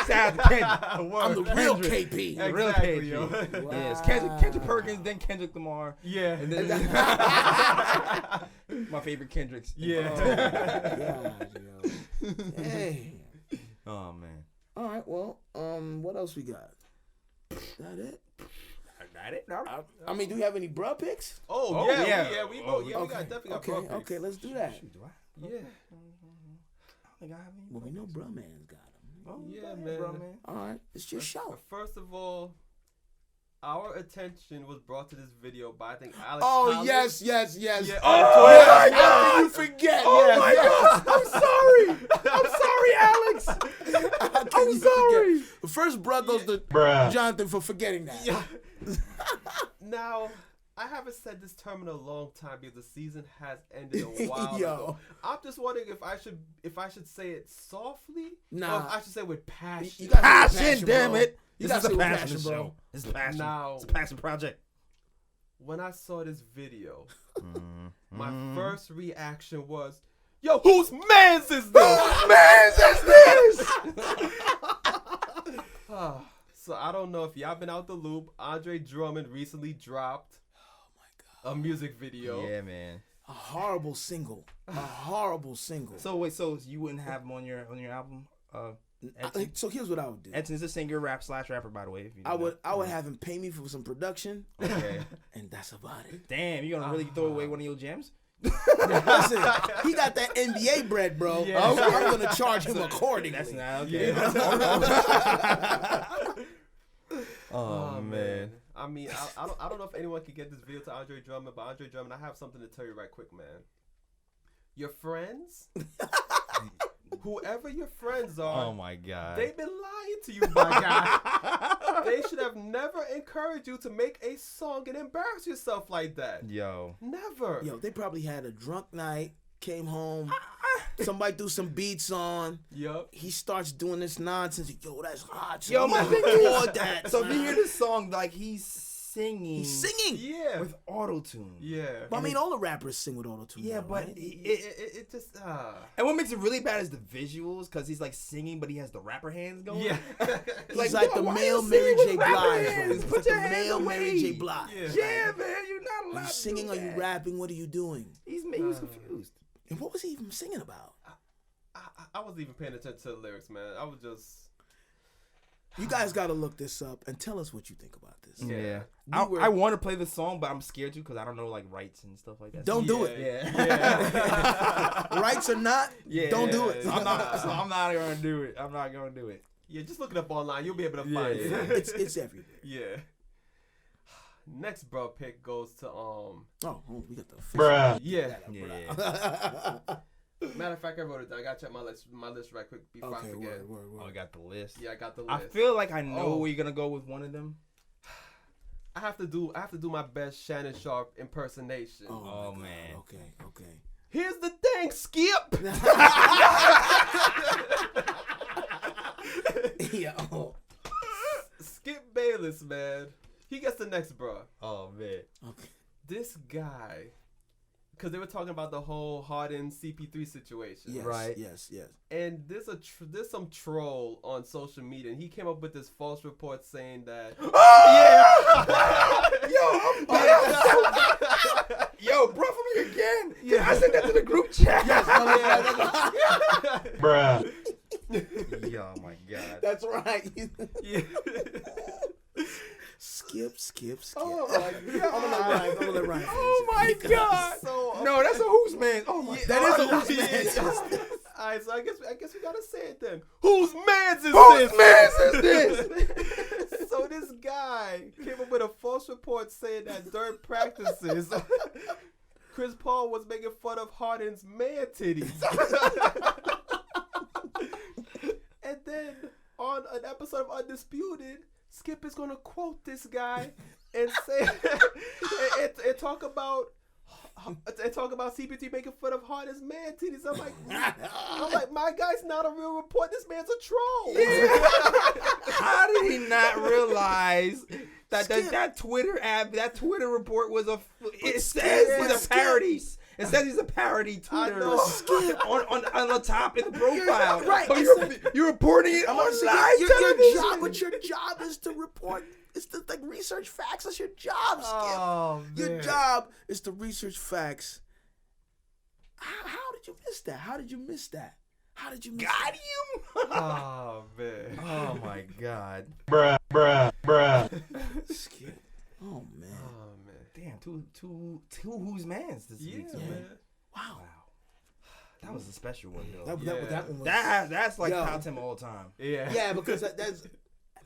Shout out to Kendrick. I'm the real KP. The real Exactly, KP. yo. Wow. Yeah, it's Kendrick Perkins, then Kendrick Lamar. Yeah. And then my favorite Kendricks. Yeah. God, yo. Hey. Oh, man. All right, well, what else we got? That it? Got it? No. I mean, do we have any bruh picks? We definitely got Brook picks. Okay, let's do that. Shoot, do I? Yeah. I don't think I have any. Well, we know bruh man's got him. Oh, Yeah, go ahead, man. bro, man. All right, it's your show. First of all, our attention was brought to this video by I think Alex. Oh, Collins. yes. Yeah. Oh, my how can you forget? Oh, Yes, my yes. God. I'm sorry, Alex. How can I'm you sorry. forget? The first bruh goes to Jonathan for forgetting that. Yeah. Now, I haven't said this term in a long time because the season has ended a while ago. I'm just wondering if I should say it softly, Nah. or if I should say it with passion. You gotta say Passion, passion, damn bro. it. You This gotta is a say with passion passion, bro. show. This is passion. Now- It's a passion project. When I saw this video, my Mm. first reaction was, "Yo, whose man's is this? Man's is this? So I don't know if y'all been out the loop. Andre Drummond recently dropped a music video. Yeah, man. A horrible single. So wait, so you wouldn't have him on your album? Edson? So here's what I would do. Edson's a singer, rapper, by the way. If you I would know. have him pay me for some production, Okay. and that's about it. Damn, you gonna really throw away one of your gems? Listen, he got that NBA bread, bro. Yeah. So I'm gonna charge him accordingly. That's not okay. Oh man. I mean, I don't know if anyone can get this video to Andre Drummond, but Andre Drummond, I have something to tell you right quick, man. Your friends, whoever your friends are, Oh my God. they've been lying to you, my guy. They should have never encouraged you to make a song and embarrass yourself like that. Yo. Never. Yo, they probably had a drunk night, came home, somebody threw some beats on. Yup. He starts doing this nonsense. Yo, that's hot. So Yo, we my can thing record is, that. so if you hear this song, like he's singing. He's singing. Yeah. with auto-tune. Yeah. But I mean, all the rappers sing with auto-tune. Yeah, now, but right? It just And what makes it really bad is the visuals, because he's like singing, but he has the rapper hands going. Yeah. He's like the male Mary J. Blige. Bro. Put Like your the hands male away. Mary J. Blige. Yeah, man, you're not allowed. Are you to singing? do Are you that. rapping? What are you doing? He was confused. And what was he even singing about? I wasn't even paying attention to the lyrics, man. I was just. You guys got to look this up and tell us what you think about this. Yeah. I want to play the song, but I'm scared to because I don't know like rights and stuff like that. Don't do it. Yeah. Rights or not, don't do it. I'm not going to do it. I'm not going to do it. Yeah, just look it up online. You'll be able to find it. It's everywhere. Yeah. Next bro pick goes to we got the Bruh. Yeah. Yeah. Matter of fact, I wrote it down. I gotta check my list right quick before I forget. Oh, I got the list. Yeah, I got the list. I feel like I know where you're gonna go with one of them. I have to do my best Shannon Sharp impersonation. Oh man. Okay. Here's the thing, Skip. Yo. Skip Bayless, man. He gets the next bro. Oh man. Okay. This guy, because they were talking about the whole Harden CP3 situation. Yes, right. Yes. And there's some troll on social media, and he came up with this false report saying that. Yo, bro, from me again. Yeah, I sent that to the group chat. Bruh. Yo, my God. That's right. Yeah. Skip. Oh my God. I'm gonna let Ryan finish Oh my God. No, that's a who's man. Oh my God. That is a who's man. All right, so I guess we gotta say it then. Whose man's is Whose this? man's is this? So this guy came up with a false report saying that during practices, Chris Paul was making fun of Harden's man titties. And then on an episode of Undisputed, Skip is gonna quote this guy and say and talk about CP3 making fun of Harden's man titties. I'm like, my guy's not a real report. This man's a troll. Yeah. How did he not realize that Twitter report was it says he's a parody. It says he's a parody Twitter on the top in the profile. Right. But you're reporting it on live television. But your job is to report. It's to like research facts. That's your job, Skip. Oh, man. Your job is to research facts. How did you miss that? How did you miss that? Got him. Oh man. Oh my God. Bruh. Skip. Oh man. Damn, two whose mans this week. Man. Wow. That was a special one though. That one was. That's like top 10 all time. Yeah. Yeah, because that's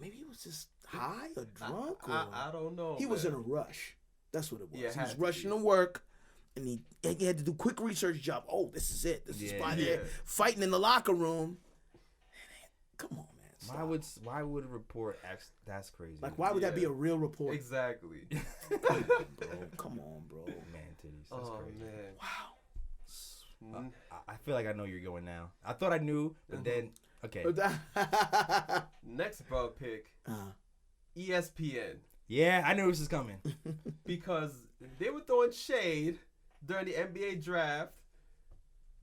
maybe he was just high or drunk. I don't know. He was in a rush. That's what it was. Yeah, He was rushing to work, and he had to do quick research job. Oh, this is it. This is spot here. Fighting in the locker room. Come on, man. Stop. Why would a report act? That's crazy. Like, why would that be a real report? Exactly. Bro, come on, bro. Man titties. That's crazy. Man. Wow. I feel like I know you're going now. I thought I knew, but then okay. Next bro pick. ESPN. Yeah, I knew this was coming. Because they were throwing shade during the NBA draft.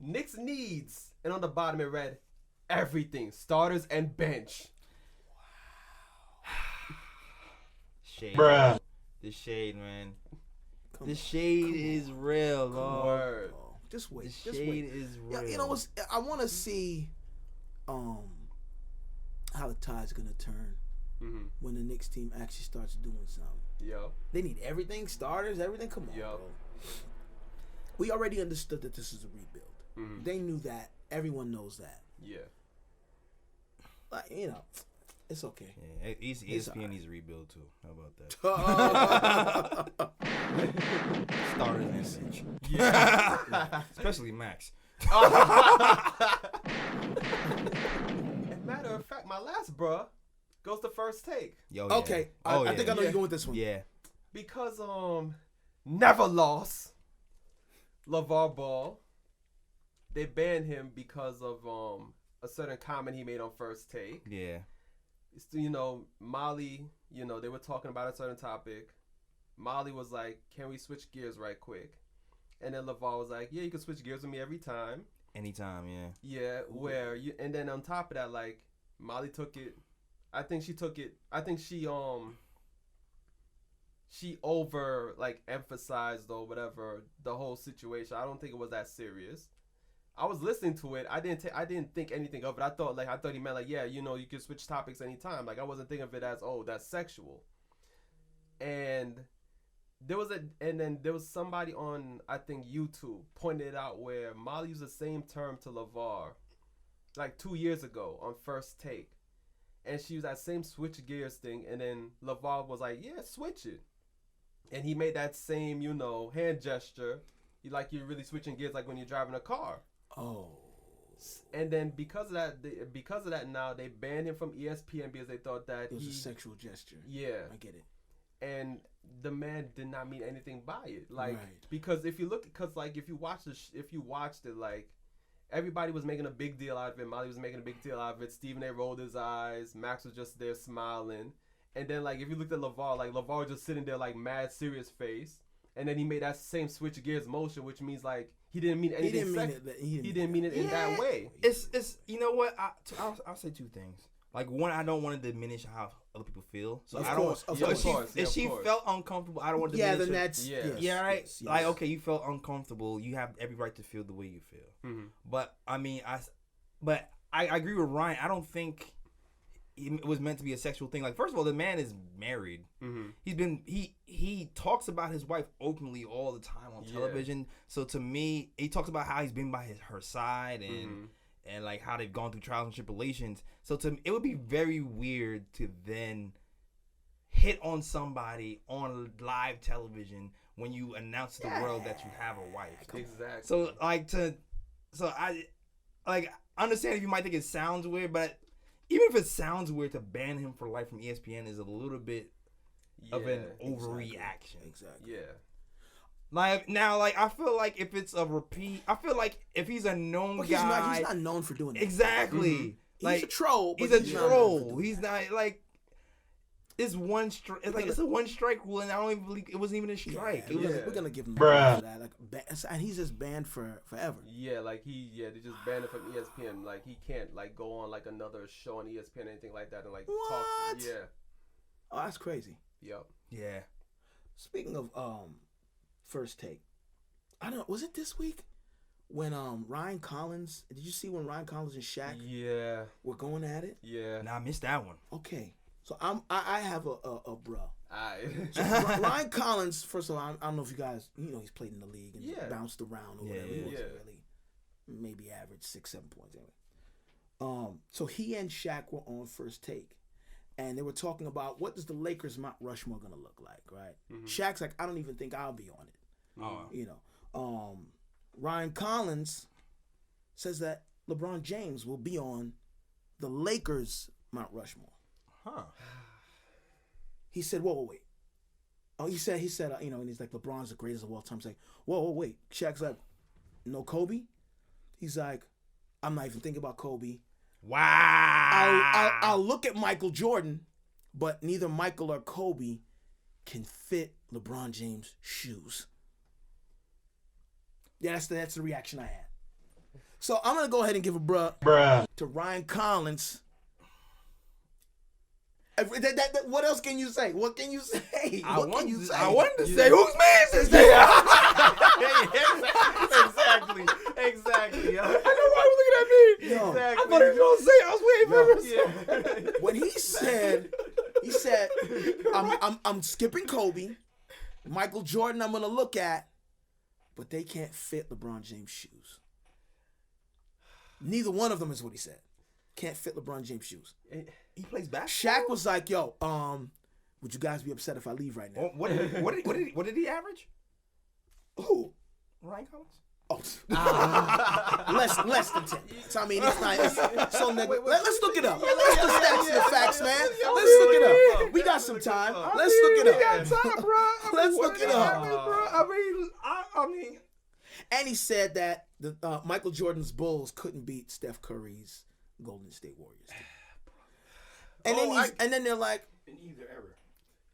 Knicks needs, and on the bottom it read everything, starters and bench. Wow. Shade. Bruh. The shade, man. The shade is real, Lord. Just wait. The shade is real. Yeah, you know, I want to see how the tide's gonna turn when the Knicks team actually starts doing something. Yo. They need everything, starters, everything. Come on, bro. We already understood that this is a rebuild. They knew that. Everyone knows that. Yeah. Like, you know, it's okay. Yeah, ESPN needs a rebuild too. How about that? Starters and bench. Yeah. Especially Max. As matter of fact, my last bruh goes to First Take. Yo, okay. Yeah. I think I know you're going with this one. Yeah. Because never lost LeVar Ball. They banned him because of a certain comment he made on First Take. Yeah. It's, Molly, they were talking about a certain topic. Molly was like, can we switch gears right quick? And then LeVar was like, yeah, you can switch gears with me every time. Anytime, yeah. Yeah, where you, and then on top of that, like Molly took it. I think she took it. I think she over like emphasized or whatever the whole situation. I don't think it was that serious. I was listening to it. I didn't think anything of it. I thought he meant like, yeah, you know, you can switch topics anytime. Like I wasn't thinking of it as, oh, that's sexual. And there was somebody on, I think, YouTube pointed it out where Molly used the same term to LeVar like 2 years ago on First Take. And she used that same switch gears thing, and then LeVar was like, yeah, switch it. And he made that same, you know, hand gesture. You're really switching gears like when you're driving a car. Oh. And then because of that, now they banned him from ESPN because they thought that it was a sexual gesture. Yeah, I get it. And the man did not mean anything by it, like right. Because if you watched it, like everybody was making a big deal out of it. Molly was making a big deal out of it. Stephen A. rolled his eyes. Max was just there smiling. And then like if you looked at LeVar, like LeVar was just sitting there like mad serious face. And then he made that same switch gears motion, which means like he didn't mean anything. He didn't mean it in that way. It's you know what? I'll say two things. Like one, I don't want to diminish how other people feel. So if she felt uncomfortable, I don't want to diminish. Yeah, then that's right. Yes. Like okay, you felt uncomfortable. You have every right to feel the way you feel. Mm-hmm. But I mean, I agree with Ryan. I don't think it was meant to be a sexual thing. Like first of all, the man is married. Mm-hmm. He talks about his wife openly all the time on television. So to me, he talks about how he's been by her side and like how they've gone through trials and tribulations. So to me, it would be very weird to then hit on somebody on live television when you announce to the world that you have a wife. Exactly. So I understand if you might think it sounds weird, but even if it sounds weird, to ban him for life from ESPN is a little bit of an overreaction. Exactly. Yeah. Like now, like I feel like if it's a repeat, I feel like if he's a known guy, he's not known for doing that. Exactly. Mm-hmm. Like he's a troll. He's a troll. He's not like it's one strike. It's like it's a one strike rule, and I don't even believe it wasn't even a strike. We're gonna give him that. Like, and he's just banned forever. Yeah, like they just banned him from ESPN. Like he can't like go on like another show on ESPN or anything like that and like talk. Yeah. Oh, that's crazy. Yep. Yeah. Speaking of First Take, I don't know. Was it this week when Ryan Collins? Did you see when Ryan Collins and Shaq were going at it? Yeah. Nah, I missed that one. Okay. So I have a bro. So Ryan Collins, first of all, I don't know if you guys, you know, he's played in the league and bounced around or whatever. He wasn't really, maybe average 6-7 points anyway. So he and Shaq were on First Take, and they were talking about what does the Lakers Mount Rushmore gonna look like, right? Mm-hmm. Shaq's like, I don't even think I'll be on it. You know, Ryan Collins says that LeBron James will be on the Lakers Mount Rushmore. Huh. He said, whoa, wait. Oh, he said, you know, and he's like, LeBron's the greatest of all time. He's like, whoa, wait. Shaq's like, no Kobe? He's like, I'm not even thinking about Kobe. Wow. I'll look at Michael Jordan, but neither Michael or Kobe can fit LeBron James' shoes. Yeah, that's the reaction I had. So I'm going to go ahead and give a bruh to Ryan Collins. What else can you say? What can you say? I wanted to say, whose man is this? Exactly. I know why he was looking at me. Yo, exactly. I thought he was going to say it. I was waiting for him. When he said, I'm skipping Kobe, Michael Jordan I'm going to look at, but they can't fit LeBron James' shoes. Neither one of them is what he said. Can't fit LeBron James' shoes. He plays basketball. Shaq was like, yo, would you guys be upset if I leave right now? What did he average? Who? Ryan Collins? Oh, less than 10. So I mean, it's not. So let's look it up. Let's the stats and the facts, man. Let's look it up. We got some time. Let's look it up. We got time, bro. Let's look it up. I mean, and he said that the Michael Jordan's Bulls couldn't beat Steph Curry's Golden State Warriors. And then they're like, in either era.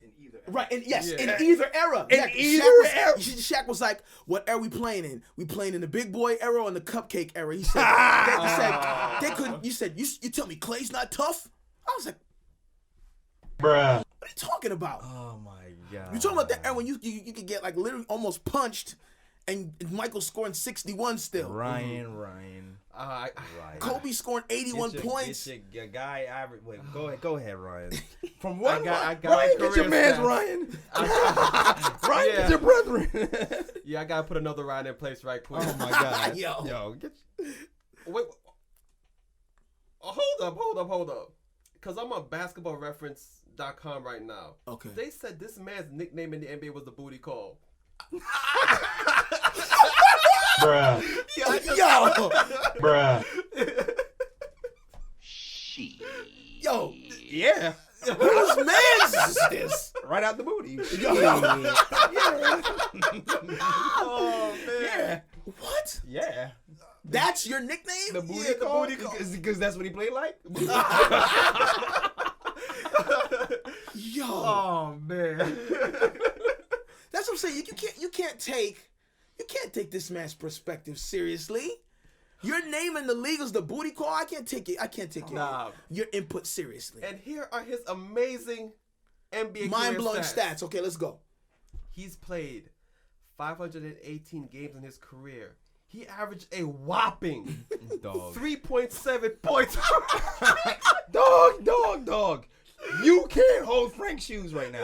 In either era. Right, and yes, Yeah. in either era. In Yeah, either era. Shaq was like, "What era we playing in? We playing in the big boy era or in the cupcake era?" He said, "They couldn't." You said, "You tell me Clay's not tough?" I was like, Bruh. "What are you talking about? Oh my god. You talking about that era when you could get like literally almost punched, and Michael scoring 61 still. Ryan. Right. Kobe scoring 81 points. Get your guy average. Wait, go ahead, Ryan. From what? I got Ryan, my get your career man's stats. Ryan. Ryan, Yeah. get your brethren. Yeah, I gotta put another Ryan in place right quick. Oh my god. Yo. get. Wait. Hold up. Cause I'm on basketballreference.com right now. Okay. They said this man's nickname in the NBA was the booty call. Bruh. Yo. Bruh. Yo. Yeah. Whose man's is this? Right out the booty. Oh man. Yeah. What? Yeah. That's your nickname? The booty Yeah, the call. booty call. Because that's what he played like. Yo. Oh man. That's what I'm saying. You can't take this man's perspective seriously. Your name in the league is the booty call. I can't take your input seriously. And here are his amazing NBA Mind-blowing career stats. Okay, let's go. He's played 518 games in his career. He averaged a whopping Dog. 3.7 points. Dog. You can't hold Frank's shoes right now.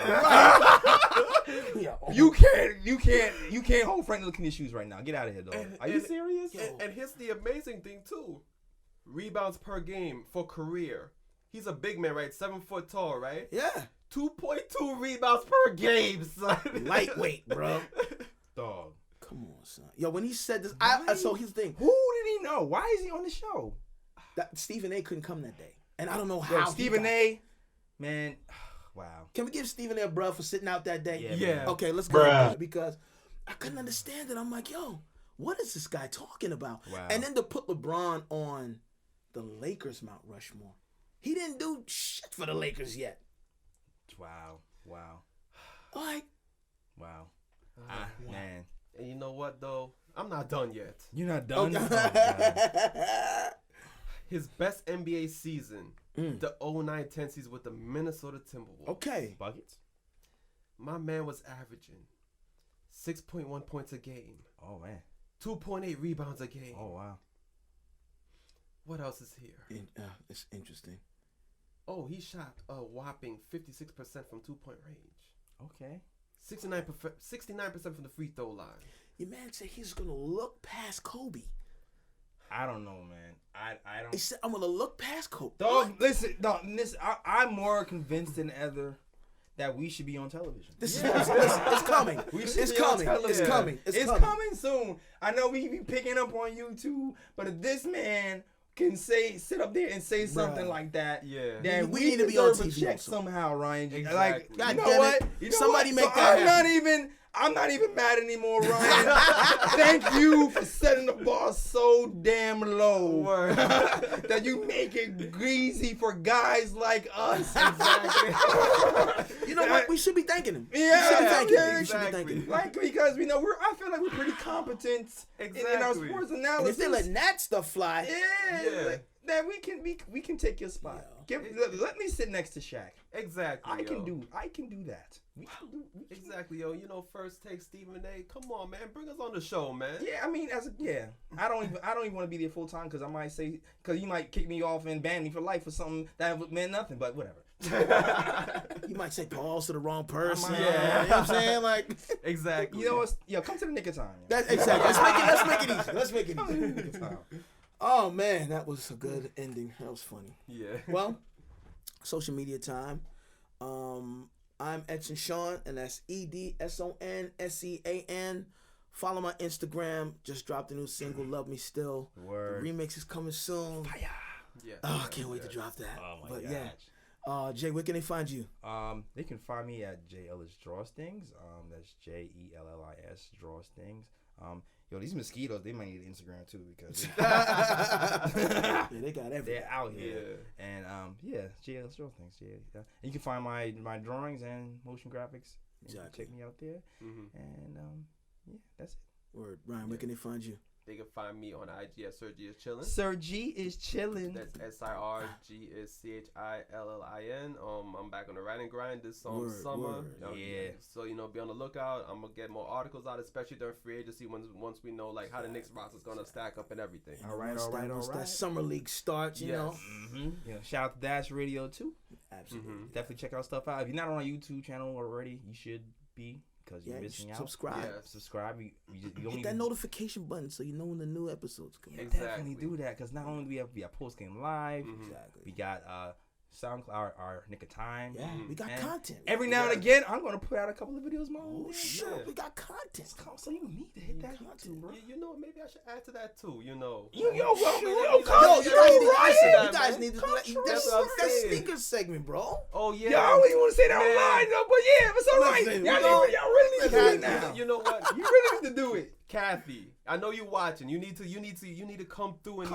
Yeah. You can't hold Frank looking his shoes right now. Get out of here, dog. Are you serious? And here's the amazing thing too. Rebounds per game for career. He's a big man, right? 7 foot tall, right? Yeah. 2.2 rebounds per game, son. Lightweight, bro. Dog. Come on, son. Yo, when he said this, so here's the thing. Who did he know? Why is he on the show? That Stephen A. couldn't come that day, and I don't know how. Stephen A. Man, wow. Can we give Stephen A. a bruh for sitting out that day? Yeah. Okay, let's go Bruh. because I couldn't understand it. I'm like, yo, what is this guy talking about? Wow. And then to put LeBron on the Lakers Mount Rushmore, he didn't do shit for the Lakers yet. Wow. Like, Wow. Man. And you know what though? I'm not done yet. You're not done? Okay. Oh, God. His best NBA season, the 09-10 season with the Minnesota Timberwolves. Okay. Buckets? My man was averaging 6.1 points a game. Oh, man. 2.8 rebounds a game. Oh, wow. What else is here? It's interesting. Oh, he shot a whopping 56% from 2-point range. Okay. 69% from the free throw line. Your man said he's gonna look past Kobe. I don't know, man. I don't. He said, I'm gonna look past Kobe. Dog, listen. I'm more convinced than ever that we should be on television. This is it's coming. It's coming soon. I know we be picking up on YouTube, but if this man can sit up there and say something like that, then we we need to be on deserve a TV check also. somehow, Ryan. Exactly. Like, God you know damn what? it. You know Somebody what? make that happen. I'm not even mad anymore, Ryan. Thank you for setting the bar so damn low that you make it greasy for guys like us. Exactly. You know what? We should be thanking him. Yeah, we should be thanking him. We exactly. should be thanking him. Like, because we know I feel like we're pretty competent in our Exactly. sports And analysis. if they let that stuff fly, Yeah. like, then we can take your spot. Let me sit next to Shaq. Exactly. I can yo. do that. We can do. Exactly, yo. You know, first take Stephen A. Come on, man. Bring us on the show, man. Yeah, I mean, I don't even want to be there full time because I might say you might kick me off and ban me for life for something that meant nothing. But whatever. you might say pause to the wrong person. Yeah. You know what I'm saying? Like, Exactly. You know what? Yo, come to the nick of time. that's exactly. Let's make it easy. Let's make it Come to the easy. nick of time. Oh man, that was a good ending. That was funny. Yeah. Well, social media time. I'm Edson Sean, and that's EDSONSEAN. Follow my Instagram. Just dropped a new single, Love Me Still. Word. The remix is coming soon. Yeah. Oh, I can't wait to drop that. Oh my but gosh. yeah. Jay, where can they find you? They can find me at J.Ellis Drawstings. That's J.E.L.L.I.S. Drawstings. Yo, these mosquitoes, they might need Instagram too because Yeah, they got everything. they're out here. And J.Ellis Show, thanks, J. And you can find my drawings and motion graphics. Exactly. Check me out there. And that's it. Word. Ryan, where can they find you? They can find me on IG at Sir G is chillin'. Sir G is chillin'. That's SIRG is CHILLIN. I'm back on the writing grind this summer. So be on the lookout. I'm gonna get more articles out, especially during free agency once we know like how the Knicks roster is gonna stack up and everything. All right. Once that summer league starts, you know. Shout out to Dash Radio too. Absolutely. Definitely check our stuff out. If you're not on our YouTube channel already, you should be. Because you're missing out. Subscribe. Subscribe. You hit that notification button so you know when the new episodes come out. Definitely do that because not only do we have post game live, we got SoundCloud, our Knick of Time. Yeah, we got content. Every now and again, I'm gonna put out a couple of videos. We got content. So you need to hit that YouTube, bro. You know, maybe I should add to that too. You know. You guys need to do that. That sneaker segment, bro. Oh yeah. Y'all don't even want to say that online though, but yeah, it's all right. Y'all really need to do it now. You know what? You really need to do it. Kathy, I know you're watching. You need to come through and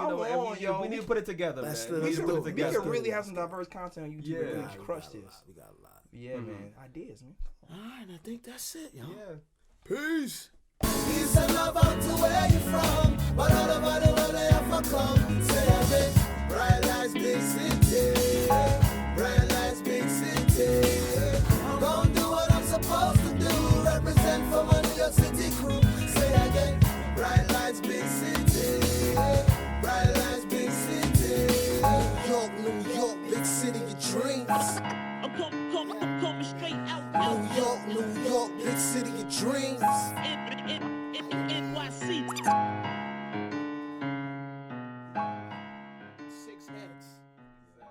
we need to put it together, man. We can really have some diverse content on YouTube. Yeah, really crush this. We got a lot. Yeah, man. Ideas, man. All right, I think that's it, yo. Yeah. Peace. Peace and love out to where you from, but all about the world they ever come. Say again, bright lights, big city, bright lights, big city. I'm gonna do what I'm supposed to do, represent for my New York City crew. Say again, bright lights, big city, bright lights, big city. New York, big city of dreams. I'm coming straight out. New York, big city of dreams.